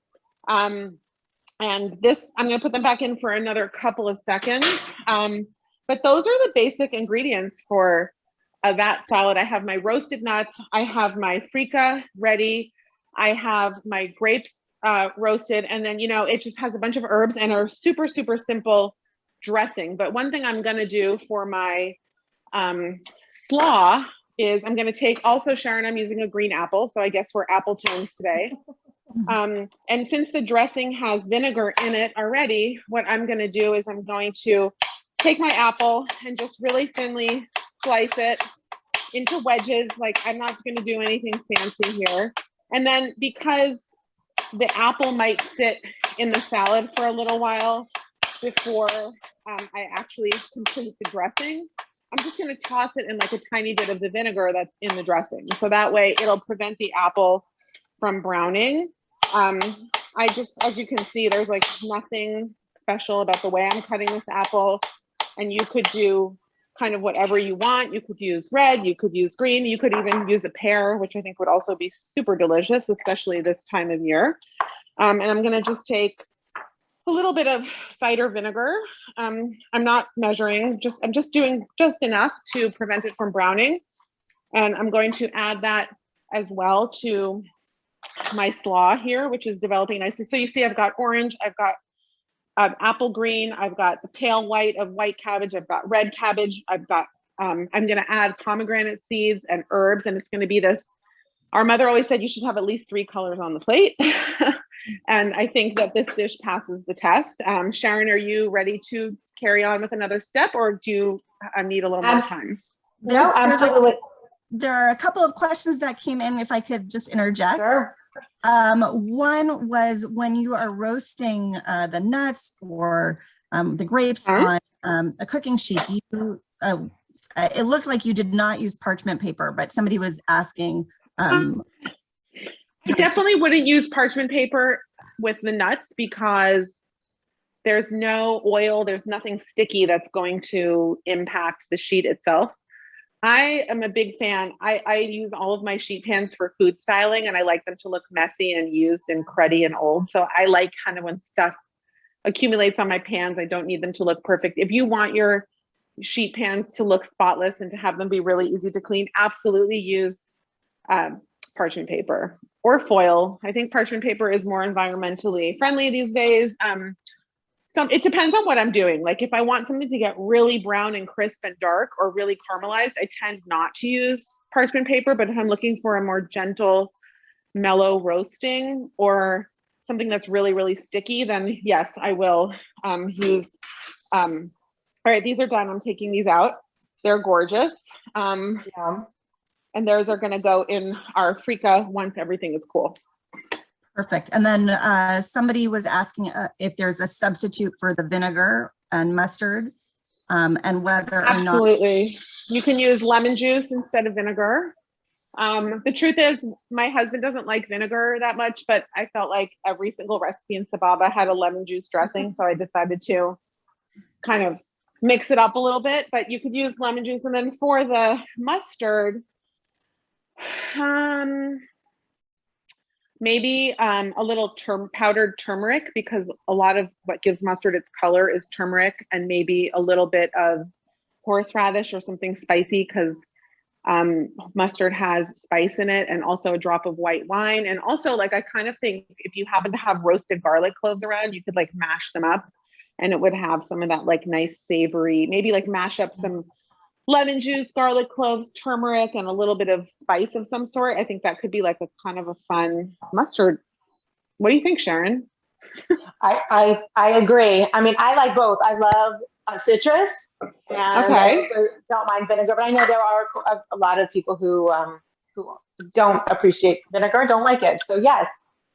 And this, I'm going to put them back in for another couple of seconds. But those are the basic ingredients for a vat salad. I have my roasted nuts. I have my Frika ready. I have my grapes roasted. And then, you know, it just has a bunch of herbs and a super, super simple dressing. But one thing I'm going to do for my slaw is I'm going to take, also, Sharon, I'm using a green apple. So I guess we're apple tones today. And since the dressing has vinegar in it already, what I'm going to do is I'm going to take my apple and just really thinly slice it into wedges. Like, I'm not going to do anything fancy here. And then because the apple might sit in the salad for a little while before I actually complete the dressing, I'm just going to toss it in like a tiny bit of the vinegar that's in the dressing. So that way it'll prevent the apple from browning. I just, as you can see, there's like nothing special about the way I'm cutting this apple. And you could do kind of whatever you want. You could use red, you could use green, you could even use a pear, which I think would also be super delicious, especially this time of year. And I'm going to just take a little bit of cider vinegar. I'm not measuring, I'm just doing just enough to prevent it from browning. And I'm going to add that as well to my slaw here, which is developing nicely. So you see, I've got orange, I've got apple green, I've got the pale white of white cabbage, I've got red cabbage, I've got, I'm going to add pomegranate seeds and herbs, and it's going to be this, our mother always said you should have at least 3 colors on the plate. And I think that this dish passes the test. Sharon, are you ready to carry on with another step, or do you need a little more time? No, absolutely. There are a couple of questions that came in, if I could just interject. Sure. One was, when you are roasting the nuts or the grapes on a cooking sheet, do you, it looked like you did not use parchment paper, but somebody was asking. I definitely wouldn't use parchment paper with the nuts because there's no oil, there's nothing sticky that's going to impact the sheet itself. I am a big fan. I use all of my sheet pans for food styling, and I like them to look messy and used and cruddy and old. So I like kind of when stuff accumulates on my pans, I don't need them to look perfect. If you want your sheet pans to look spotless and to have them be really easy to clean, absolutely use parchment paper or foil. I think parchment paper is more environmentally friendly these days. It depends on what I'm doing. Like if I want something to get really brown and crisp and dark or really caramelized, I tend not to use parchment paper. But if I'm looking for a more gentle, mellow roasting or something that's really, really sticky, then yes, I will use. All right, these are done. I'm taking these out. They're gorgeous. Yeah. And those are going to go in our Frika once everything is cool. Perfect. And then somebody was asking if there's a substitute for the vinegar and mustard, and whether or not. Absolutely. You can use lemon juice instead of vinegar. The truth is, my husband doesn't like vinegar that much, but I felt like every single recipe in Sababa had a lemon juice dressing, so I decided to kind of mix it up a little bit. But you could use lemon juice. And then for the mustard, maybe a little powdered turmeric, because a lot of what gives mustard its color is turmeric, and maybe a little bit of horseradish or something spicy, because mustard has spice in it, and also a drop of white wine. And also, like, I kind of think if you happen to have roasted garlic cloves around, you could like mash them up and it would have some of that like nice savory, maybe like mash up some lemon juice, garlic cloves, turmeric, and a little bit of spice of some sort. I think that could be like a kind of a fun mustard. What do you think, Sharon? I agree. I mean, I like both. I love citrus, and I don't mind vinegar, but I know there are a lot of people who don't appreciate vinegar, don't like it. So yes,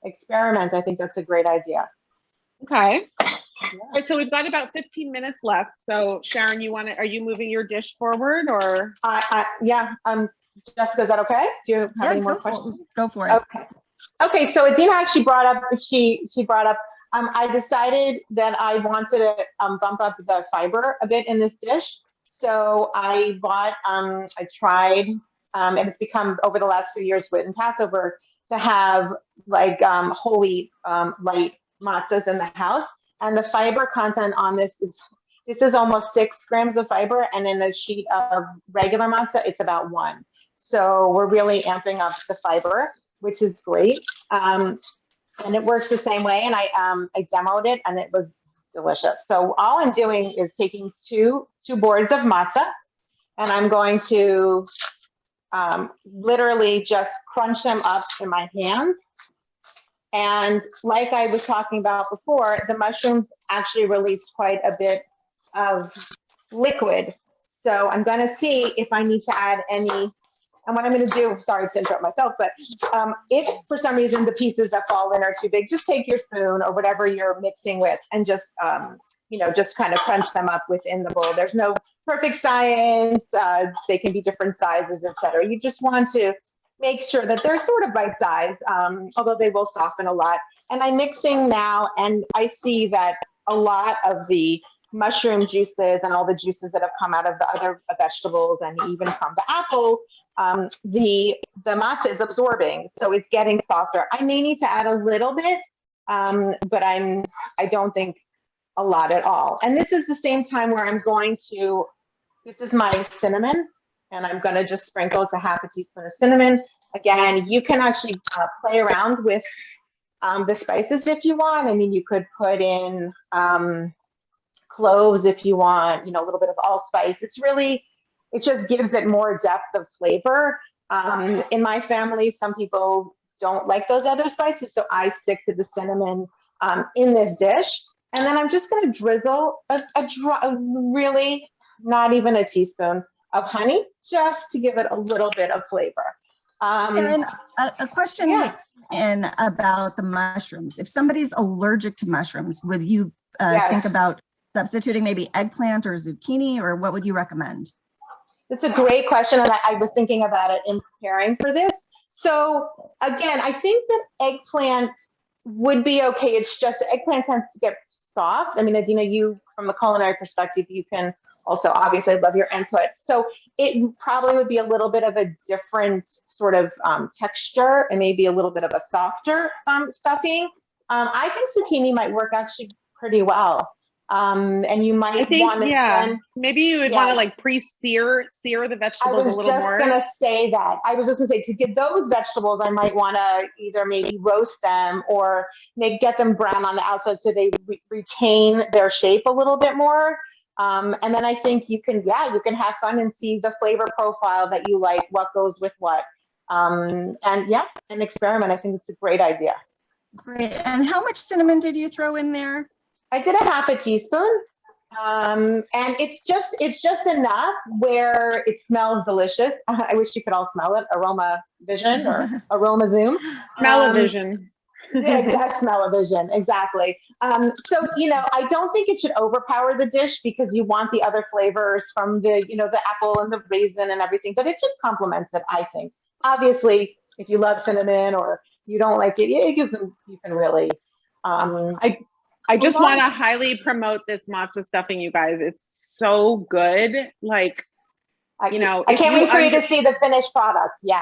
experiment. I think that's a great idea. Okay. Yeah. All right, so we've got about 15 minutes left. So Sharon, are you moving your dish forward, or? Yeah. Jessica, is that okay? Do you have any more questions? Go for it. Okay. So Adeena actually brought up, she brought up I decided that I wanted to bump up the fiber a bit in this dish. So I tried, and it's become over the last few years in Passover to have like whole wheat light matzahs in the house. And the fiber content on this is almost 6 grams of fiber. And in a sheet of regular matzah, it's about 1. So we're really amping up the fiber, which is great. And it works the same way. And I demoed it and it was delicious. So all I'm doing is taking two boards of matzah and I'm going to literally just crunch them up in my hands. And like I was talking about before, the mushrooms actually release quite a bit of liquid. So I'm going to see if I need to add any. And what I'm going to do, sorry to interrupt myself, but if for some reason the pieces that fall in are too big, just take your spoon or whatever you're mixing with and just, just kind of crunch them up within the bowl. There's no perfect science. They can be different sizes, etc. You just want to make sure that they're sort of bite size, although they will soften a lot. And I'm mixing now, and I see that a lot of the mushroom juices and all the juices that have come out of the other vegetables and even from the apple, the matzah is absorbing, so it's getting softer. I may need to add a little bit, but I don't think a lot at all. And this is the same time where I'm going to, this is my cinnamon, and I'm going to just sprinkle, it's a half a teaspoon of cinnamon. Again, you can actually play around with the spices if you want. I mean, you could put in cloves if you want, a little bit of allspice. It just gives it more depth of flavor. In my family, some people don't like those other spices, so I stick to the cinnamon in this dish. And then I'm just going to drizzle a really, not even a teaspoon of honey, just to give it a little bit of flavor. And a question in about the mushrooms. If somebody's allergic to mushrooms, would you think about substituting maybe eggplant or zucchini, or what would you recommend? It's a great question, and I was thinking about it in preparing for this. So again, I think that eggplant would be okay. It's just eggplant tends to get soft. I mean, Adeena, you, from a culinary perspective, you can also obviously love your input. So it probably would be a little bit of a different sort of texture and maybe a little bit of a softer stuffing. I think zucchini might work actually pretty well. And you might want to maybe you would want to like sear the vegetables a little more. I was just going to say that. I was just going to say, to get those vegetables, I might want to either maybe roast them or get them brown on the outside so they retain their shape a little bit more. And then I think you can have fun and see the flavor profile that you like, what goes with what. And experiment. I think it's a great idea. Great. And how much cinnamon did you throw in there? I did a half a teaspoon, and it's just enough where it smells delicious. I wish you could all smell it. Aroma vision or aroma zoom. Smell-o-vision. Yeah, smell-o-vision, exactly. So I don't think it should overpower the dish because you want the other flavors from the the apple and the raisin and everything, but it just complements it, I think. Obviously, if you love cinnamon or you don't like it, you can really. I just want to highly promote this matzah stuffing, you guys. It's so good. Like, I can't wait for you to see the finished product. Yeah.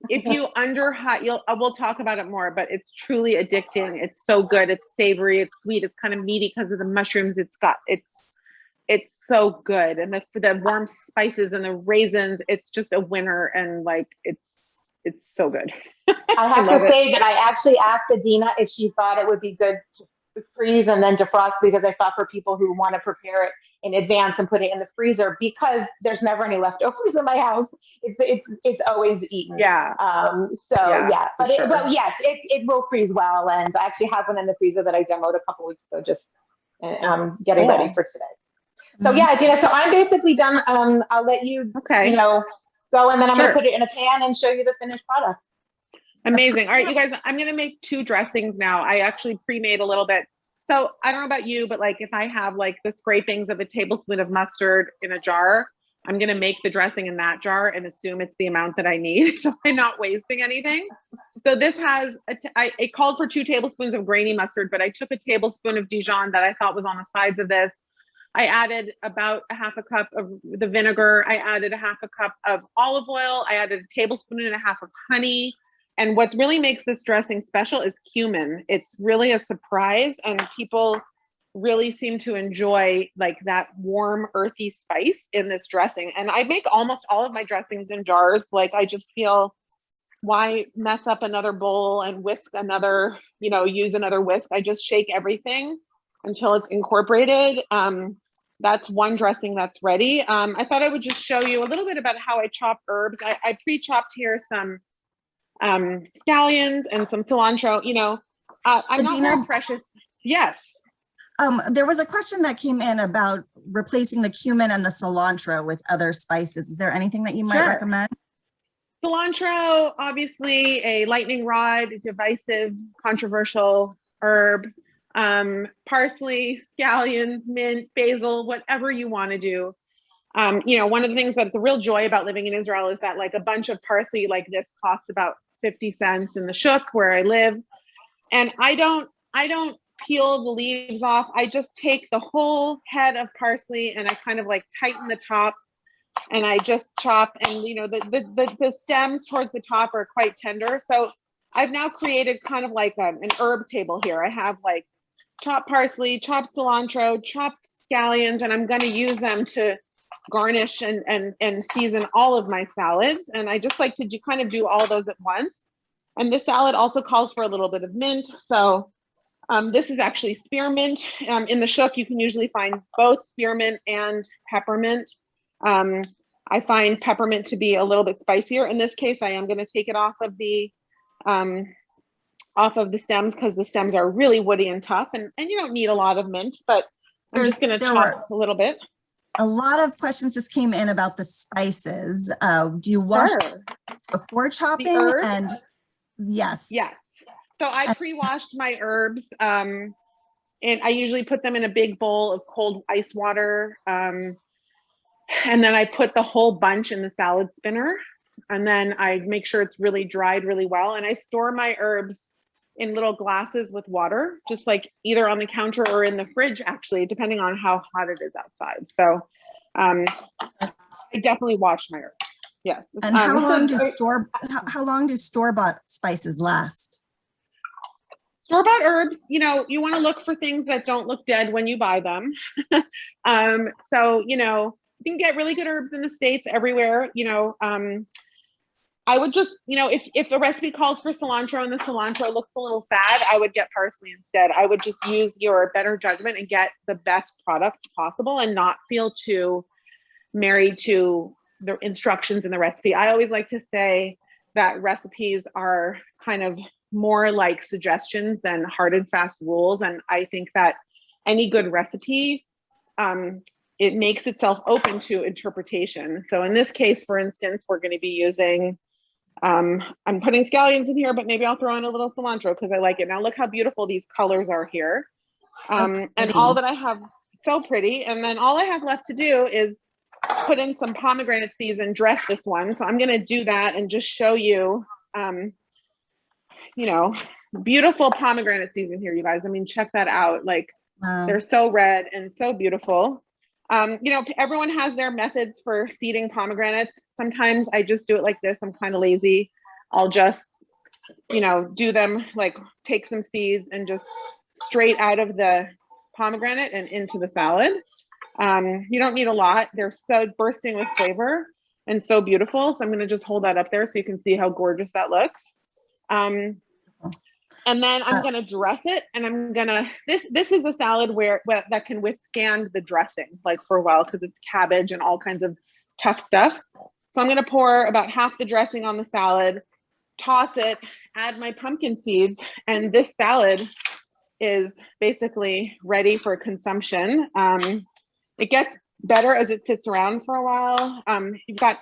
If you we'll talk about it more, but it's truly addicting. It's so good. It's savory. It's sweet. It's kind of meaty because of the mushrooms. It's so good. And the warm spices and the raisins, it's just a winner. And like, it's so good. I have to say that I actually asked Adeena if she thought it would be good to freeze and then defrost, because I thought for people who want to prepare it in advance and put it in the freezer, because there's never any leftovers in my house. It's always eaten. Yeah. But yes, it will freeze well, and I actually have one in the freezer that I demoed a couple weeks ago, just getting ready for today. So yeah, Adeena, so I'm basically done. I'll let you go, and then I'm gonna put it in a pan and show you the finished product. Amazing. All right, you guys, I'm going to make 2 dressings now. I actually pre-made a little bit. So I don't know about you, but like if I have like the scrapings of a tablespoon of mustard in a jar, I'm going to make the dressing in that jar and assume it's the amount that I need. So I'm not wasting anything. So this has, it called for 2 tablespoons of grainy mustard, but I took a tablespoon of Dijon that I thought was on the sides of this. I added about a half a cup of the vinegar. I added a half a cup of olive oil. I added a tablespoon and a half of honey. And what really makes this dressing special is cumin. It's really a surprise, and people really seem to enjoy like that warm, earthy spice in this dressing. And I make almost all of my dressings in jars. Like, I just feel, why mess up another bowl and whisk another, use another whisk? I just shake everything until it's incorporated. That's one dressing that's ready. I thought I would just show you a little bit about how I chop herbs. I pre-chopped here some scallions and some cilantro. I'm not very precious. Yes. There was a question that came in about replacing the cumin and the cilantro with other spices. Is there anything that you might recommend? Cilantro, obviously a lightning rod, divisive, controversial herb. Parsley, scallions, mint, basil, whatever you want to do. One of the things that's a real joy about living in Israel is that like a bunch of parsley like this costs about 50 cents in the shuk where I live. And I don't peel the leaves off. I just take the whole head of parsley and I kind of like tighten the top, and I just chop, and the stems towards the top are quite tender. So I've now created kind of like an herb table here. I have like chopped parsley, chopped cilantro, chopped scallions, and I'm going to use them to garnish and season all of my salads. And I just like to kind of do all those at once. And this salad also calls for a little bit of mint. So this is actually spearmint. In the shuk, you can usually find both spearmint and peppermint. I find peppermint to be a little bit spicier. In this case, I am going to take it off of the stems because the stems are really woody and tough, and you don't need a lot of mint, but I'm just going to chop a little bit. A lot of questions just came in about the spices. Do you wash before chopping? And yes. Yes. So I pre-washed my herbs, and I usually put them in a big bowl of cold ice water. And then I put the whole bunch in the salad spinner, and then I make sure it's really dried really well. And I store my herbs in little glasses with water, just like either on the counter or in the fridge, actually, depending on how hot it is outside. So I definitely wash my herbs. Yes. And how long do store-bought spices last? Store-bought herbs, you want to look for things that don't look dead when you buy them. So, you can get really good herbs in the States everywhere. I would just, if the recipe calls for cilantro and the cilantro looks a little sad, I would get parsley instead. I would just use your better judgment and get the best products possible and not feel too married to the instructions in the recipe. I always like to say that recipes are kind of more like suggestions than hard and fast rules. And I think that any good recipe, it makes itself open to interpretation. So in this case, for instance, we're going to be using, I'm putting scallions in here, but maybe I'll throw in a little cilantro because I like it. Now look how beautiful these colors are here. And all that I have, so pretty. And then all I have left to do is put in some pomegranate seeds and dress this one. So I'm going to do that and just show you, beautiful pomegranate seeds in here, you guys. I mean, check that out. Like, they're so red and so beautiful. Everyone has their methods for seeding pomegranates. Sometimes I just do it like this. I'm kind of lazy. I'll just, do them, like take some seeds and just straight out of the pomegranate and into the salad. You don't need a lot. They're so bursting with flavor and so beautiful. So I'm going to just hold that up there so you can see how gorgeous that looks. And then I'm going to dress it, and I'm going to, this is a salad that can withstand the dressing like for a while because it's cabbage and all kinds of tough stuff. So I'm going to pour about half the dressing on the salad, toss it, add my pumpkin seeds, and this salad is basically ready for consumption. It gets better as it sits around for a while. You've got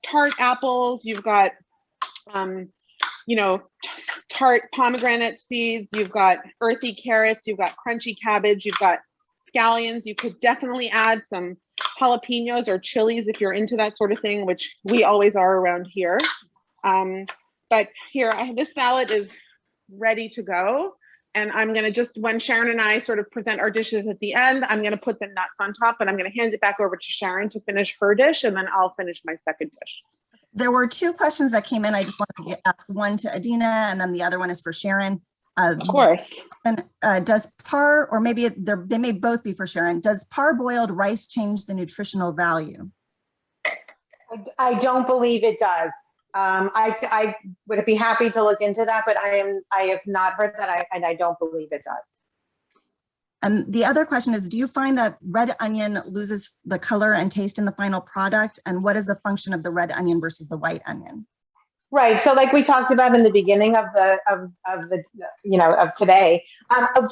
tart apples, you've got tart pomegranate seeds, you've got earthy carrots, you've got crunchy cabbage, you've got scallions. You could definitely add some jalapenos or chilies if you're into that sort of thing, which we always are around here. But here, this salad is ready to go. And I'm gonna just, when Sharon and I sort of present our dishes at the end, I'm gonna put the nuts on top, and I'm gonna hand it back over to Sharon to finish her dish, and then I'll finish my second dish. There were two questions that came in. I just wanted to ask one to Adeena, and then the other one is for Sharon. Of course. And, does or maybe they may both be for Sharon, does parboiled rice change the nutritional value? I don't believe it does. I would be happy to look into that, but I have not heard that, and I don't believe it does. And the other question is, do you find that red onion loses the color and taste in the final product? And what is the function of the red onion versus the white onion? Right. So like we talked about in the beginning of today,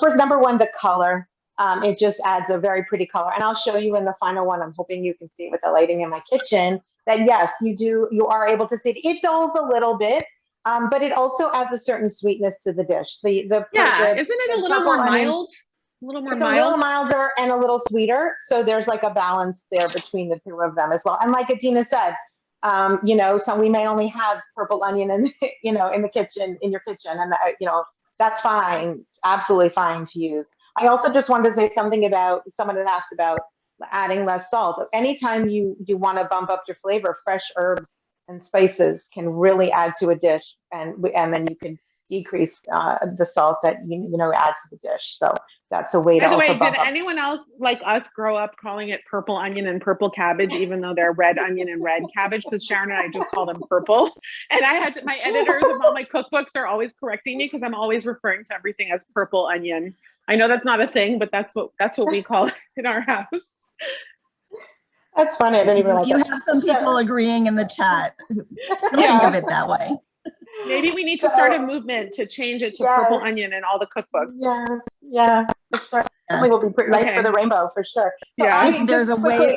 for number one, the color, it just adds a very pretty color. And I'll show you in the final one. I'm hoping you can see it with the lighting in my kitchen, that yes, you are able to see it. It dulls a little bit, but it also adds a certain sweetness to the dish. Isn't it a little more mild? A little more mild? A little milder and a little sweeter. So there's like a balance there between the two of them as well. And like Adeena said, so we may only have purple onion in your kitchen, and that's fine. It's absolutely fine to use. I also just wanted to say something about, someone had asked about adding less salt. Anytime you want to bump up your flavor, fresh herbs and spices can really add to a dish, and then you can decrease the salt that add to the dish. So that's a way to. By the way, did anyone else like us grow up calling it purple onion and purple cabbage, even though they're red onion and red cabbage? Because Sharon and I just call them purple. And my editors of all my cookbooks are always correcting me because I'm always referring to everything as purple onion. I know that's not a thing, but that's what we call it in our house. That's funny. I don't even like you have some people agreeing in the chat. Still think of it that way. Maybe we need to start a movement to change it to purple onion in all the cookbooks. Yeah, that's right. Yes. It will be pretty nice for the rainbow for sure. So there's a way.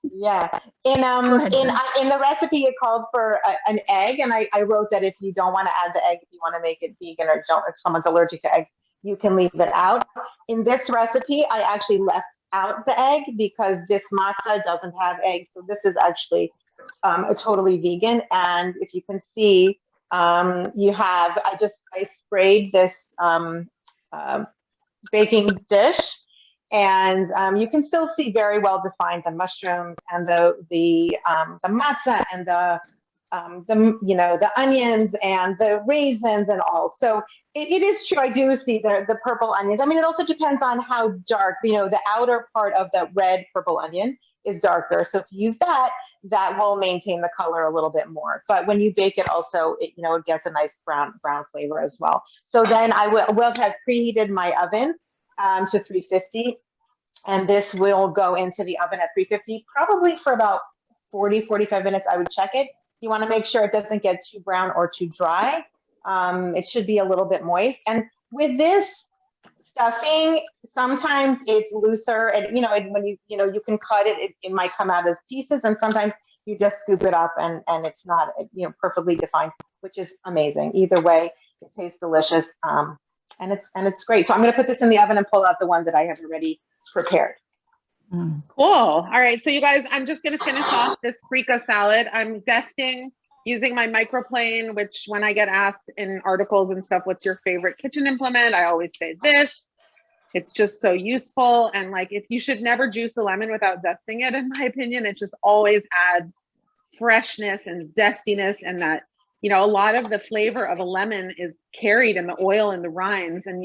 Yeah. In the recipe, it called for an egg, and I wrote that if you don't want to add the egg, if you want to make it vegan, or if someone's allergic to eggs, you can leave it out. In this recipe, I actually left out the egg because this matzah doesn't have eggs, so this is actually a totally vegan. And if you can see, I sprayed this baking dish, and you can still see very well defined the mushrooms and the matzah and the onions and the raisins and all. So it is true. I do see the purple onions. I mean, it also depends on how dark, the outer part of the red purple onion is darker. So if you use that will maintain the color a little bit more. But when you bake it also, it gets a nice brown flavor as well. So then I will have preheated my oven to 350. And this will go into the oven at 350, probably for about 40-45 minutes. I would check it. You want to make sure it doesn't get too brown or too dry. It should be a little bit moist. And with this stuffing, sometimes it's looser, and when you can cut it, it might come out as pieces, and sometimes you just scoop it up and it's not perfectly defined, which is amazing. Either way, it tastes delicious, and it's great. So I'm going to put this in the oven and pull out the one that I have already prepared. Cool. All right, so you guys, I'm just going to finish off this Frika salad. I'm zesting using my microplane, which when I get asked in articles and stuff, what's your favorite kitchen implement? I always say this. It's just so useful. And like, if you should never juice a lemon without zesting it, in my opinion, it just always adds freshness and zestiness, and that, a lot of the flavor of a lemon is carried in the oil and the rinds. And,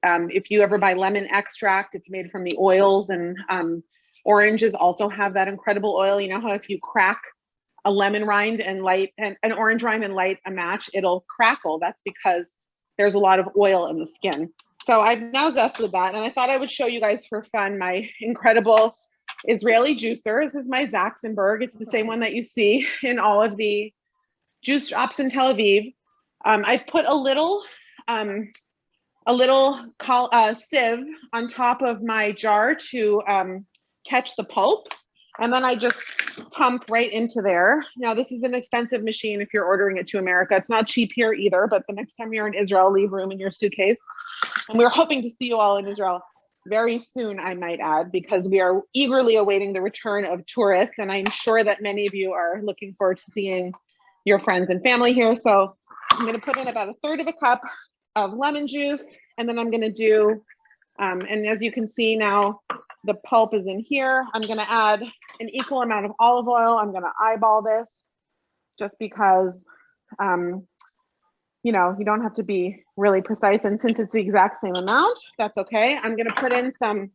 if you ever buy lemon extract, it's made from the oils, and oranges also have that incredible oil. You know how if you crack a lemon rind and light an orange rind and light a match, it'll crackle. That's because there's a lot of oil in the skin. So I've now zested that, and I thought I would show you guys for fun my incredible Israeli juicer. This is my Zaxenberg. It's the same one that you see in all of the juice shops in Tel Aviv. I've put a little sieve on top of my jar to catch the pulp. And then I just pump right into there. Now, this is an expensive machine if you're ordering it to America. It's not cheap here either, but the next time you're in Israel, leave room in your suitcase. And we're hoping to see you all in Israel. very soon, I might add, because we are eagerly awaiting the return of tourists. And I'm sure that many of you are looking forward to seeing your friends and family here. So I'm going to put in about 1/3 cup of lemon juice. And then I'm going to do, and as you can see now, the pulp is in here. I'm going to add an equal amount of olive oil. I'm going to eyeball this just because, you know, you don't have to be really precise. And since it's the exact same amount, that's okay. I'm going to put in some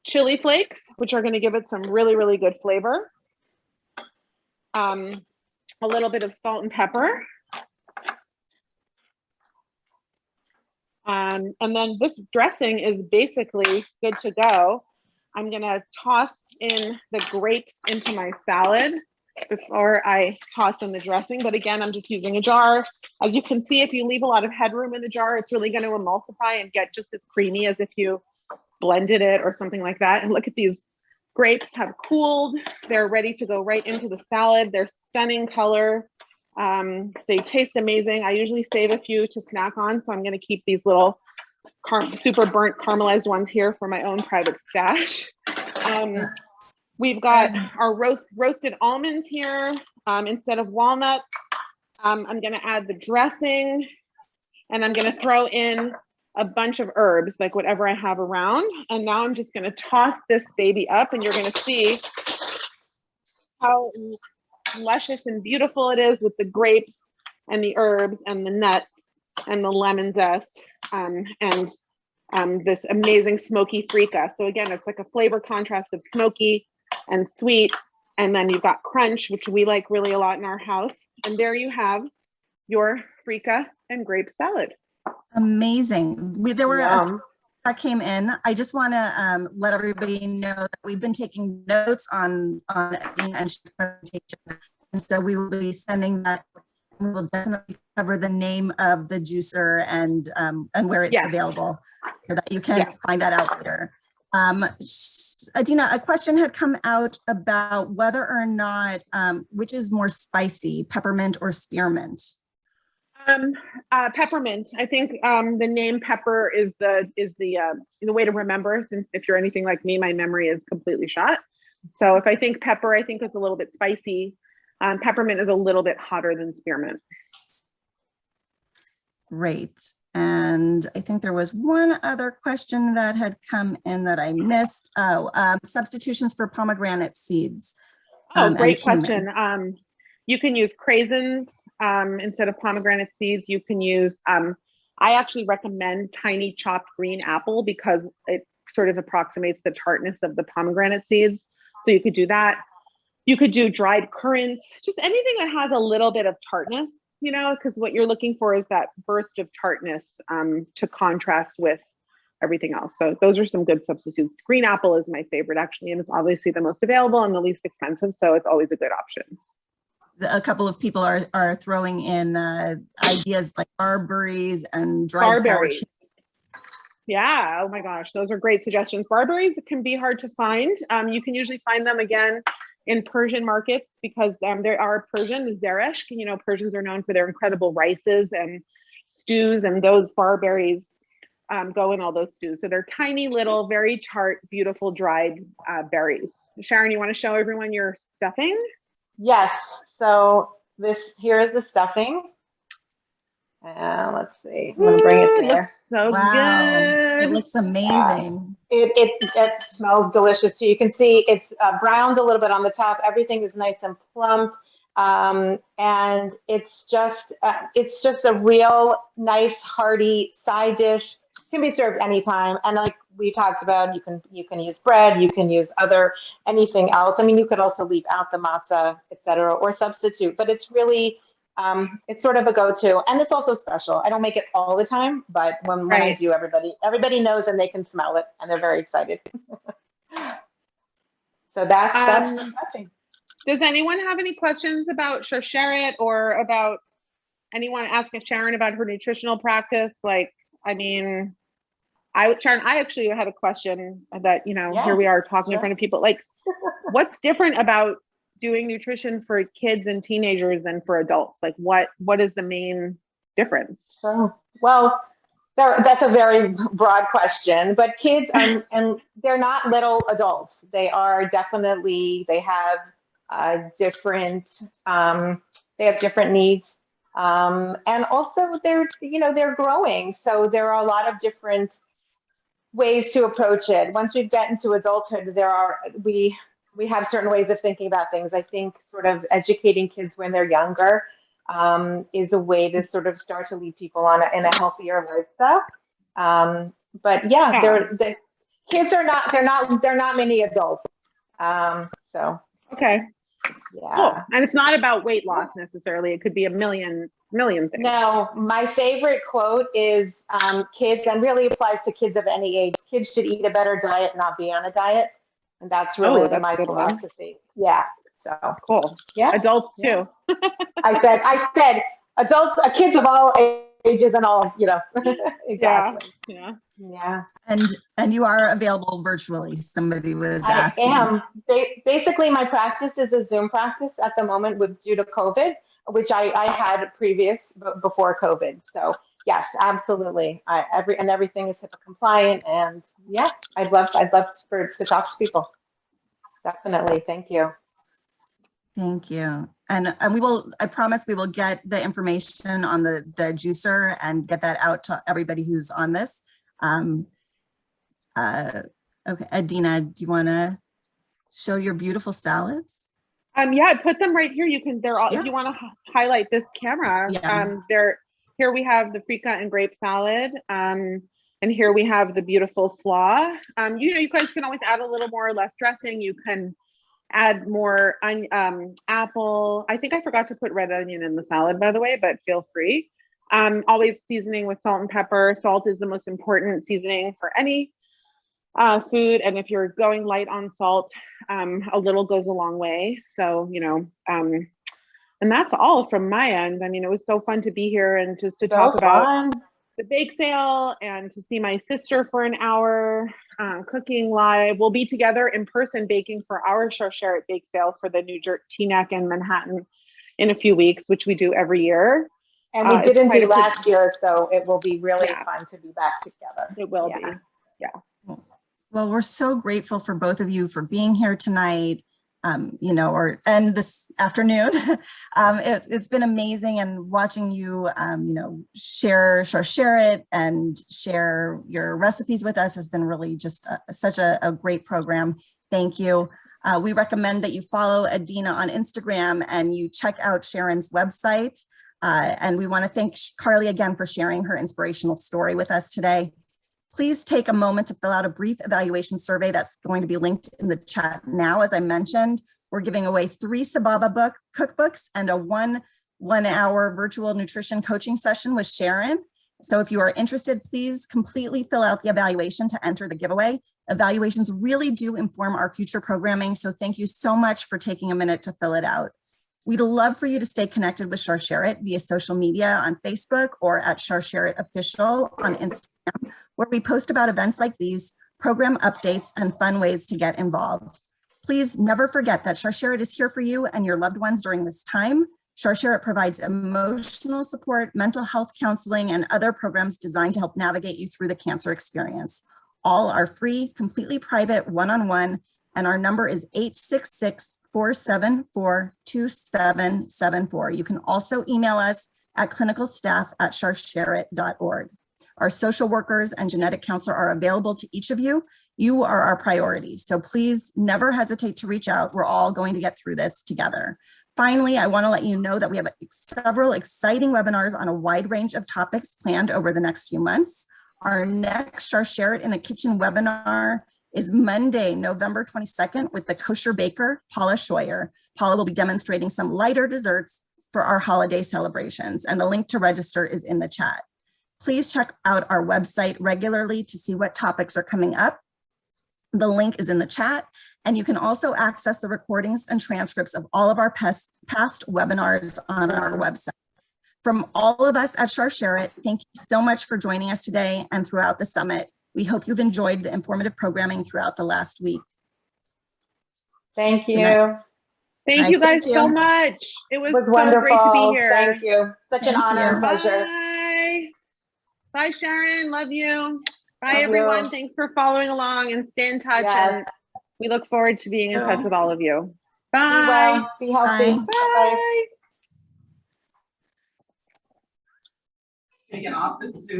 chili flakes, which are going to give it some really, really good flavor. A little bit of salt and pepper. And then this dressing is basically good to go. I'm going to toss in the grapes into my salad before I toss in the dressing. But again, I'm just using a jar. As you can see, if you leave a lot of headroom in the jar, it's really going to emulsify and get just as creamy as if you blended it or something like that. And look at these grapes have cooled. They're ready to go right into the salad. They're stunning color. They taste amazing. I usually save a few to snack on, so I'm going to keep these little super burnt caramelized ones here for my own private stash. We've got our roasted almonds here instead of walnuts. I'm going to add the dressing, and I'm going to throw in a bunch of herbs, like whatever I have around. And now I'm just going to toss this baby up, and you're going to see how luscious and beautiful it is with the grapes and the herbs and the nuts and the lemon zest and this amazing smoky Frika. So again, it's like a flavor contrast of smoky and sweet, and then you've got crunch, which we like really a lot in our house. And there you have your Frika and grape salad. Amazing. There were a few that came in. I just want to let everybody know that we've been taking notes on Adeena and she's presentation, and so we will be sending that. We will definitely cover the name of the juicer and where it's available, so that you can find that out later. Adeena, a question had come out about whether or not which is more spicy, peppermint or spearmint. Peppermint. I think the name pepper is the way to remember, since if you're anything like me, my memory is completely shot. So if I think pepper, I think it's a little bit spicy. Peppermint is a little bit hotter than spearmint. Great. And I think there was one other question that had come in that I missed. Substitutions for pomegranate seeds. Great question. You can use craisins instead of pomegranate seeds. You can use, I actually recommend tiny chopped green apple because it sort of approximates the tartness of the pomegranate seeds. So you could do that. You could do dried currants, just anything that has a little bit of tartness, you know, because what you're looking for is that burst of tartness to contrast with everything else. So those are some good substitutes. Green apple is my favorite, actually, and it's obviously the most available and the least expensive, so it's always a good option. A couple of people are throwing in ideas like barberries and dried sour cherries. Yeah, oh my gosh, those are great suggestions. Barberries can be hard to find. You can usually find them again in Persian markets because there are Persian, zeresh, you know, Persians are known for their incredible rices and stews, and those barberries go in all those stews. So they're tiny little, very tart, beautiful dried berries. Sharon, you want to show everyone your stuffing? Yes, so here is the stuffing. Let's see, I'm gonna bring it there. It looks so good. It looks amazing. It smells delicious too. You can see it's browned a little bit on the top. Everything is nice and plump. And it's just a real nice hearty side dish. Can be served anytime. And like we talked about, you can use bread, you can use anything else. I mean, you could also leave out the matzah, etc., or substitute, but it's really, it's sort of a go-to, and it's also special. I don't make it all the time, but when I do, everybody knows and they can smell it, and they're very excited. So that's the stuffing. Does anyone have any questions about Sharsheret, or about anyone asking Sharon about her nutritional practice? Like, I mean, Sharon, I actually had a question that, you know, here we are talking in front of people. Like, what's different about doing nutrition for kids and teenagers than for adults? Like, what is the main difference? Well, That's a very broad question, but kids are, and they're not little adults. They are definitely, they have different, they have different needs. And also they're, they're growing. So there are a lot of different ways to approach it. Once we get into adulthood, we have certain ways of thinking about things. I think sort of educating kids when they're younger is a way to sort of start to lead people on in a healthier lifestyle. But yeah, the kids are not, they're not many adults. So Okay. yeah. Cool. And it's not about weight loss necessarily. It could be a million things. No, my favorite quote is kids, and really applies to kids of any age. Kids should eat a better diet, not be on a diet. And that's really my philosophy. Yeah. So Cool. Yeah. Adults too. I said adults, kids of all ages and all, exactly. Yeah. And you are available virtually. Somebody was asking. I am. Basically, my practice is a Zoom practice at the moment due to COVID, which I had before COVID. So yes, absolutely. Everything is HIPAA compliant, and yeah, I'd love to talk to people. Definitely. Thank you. Thank you. And I promise we will get the information on the juicer and get that out to everybody who's on this. Okay, Adeena, do you want to show your beautiful salads? Yeah, I put them right here. You can, they're all, if you want to highlight this camera, here we have the Frika and Grape salad. And here we have the beautiful slaw. You guys can always add a little more or less dressing. You can add more apple. I think I forgot to put red onion in the salad, by the way, but feel free. Always seasoning with salt and pepper. Salt is the most important seasoning for any food. And if you're going light on salt, a little goes a long way. So, and that's all from my end. I mean, it was so fun to be here and just to talk about the bake sale and to see my sister for an hour cooking live. We'll be together in person baking for our Charcheret bake sale for the New Jersey Teaneck in Manhattan in a few weeks, which we do every year. And we didn't do last year, so it will be really fun to be back together. It will be. Yeah. Well, we're so grateful for both of you for being here tonight, and this afternoon. It's been amazing, and watching you, share Charcheret and share your recipes with us has been really just such a great program. Thank you. We recommend that you follow Adeena on Instagram and you check out Sharon's website. And we want to thank Carly again for sharing her inspirational story with us today. Please take a moment to fill out a brief evaluation survey that's going to be linked in the chat now. As I mentioned, we're giving away 3 Sababa cookbooks and a one-hour virtual nutrition coaching session with Sharon. So if you are interested, please completely fill out the evaluation to enter the giveaway. Evaluations really do inform our future programming, so thank you so much for taking a minute to fill it out. We'd love for you to stay connected with Charcheret via social media on Facebook or at Charcheret Official on Instagram, where we post about events like these, program updates, and fun ways to get involved. Please never forget that Charcheret is here for you and your loved ones during this time. Charcheret provides emotional support, mental health counseling, and other programs designed to help navigate you through the cancer experience. All are free, completely private, one-on-one, and our number is 866-474-2774. You can also email us at clinicalstaff@charcheret.org. Our social workers and genetic counselor are available to each of you. You are our priority, so please never hesitate to reach out. We're all going to get through this together. Finally, I want to let you know that we have several exciting webinars on a wide range of topics planned over the next few months. Our next Charcheret in the Kitchen webinar is Monday, November 22nd with the kosher baker, Paula Scheuer. Paula will be demonstrating some lighter desserts for our holiday celebrations, and the link to register is in the chat. Please check out our website regularly to see what topics are coming up. The link is in the chat, and you can also access the recordings and transcripts of all of our past webinars on our website. From all of us at Charcheret, thank you so much for joining us today and throughout the summit. We hope you've enjoyed the informative programming throughout the last week. Thank you. Thank you guys so much. It was so wonderful. Great to be here. Thank you. Such an honor and pleasure. Bye. Bye, Sharon. Love you. Bye, Love everyone. you. Thanks for following along and stay in touch. Yes. And we look forward to being in touch with all of you. Be Bye. well, be healthy. Bye. Bye-bye. Bye. Taking off the suit.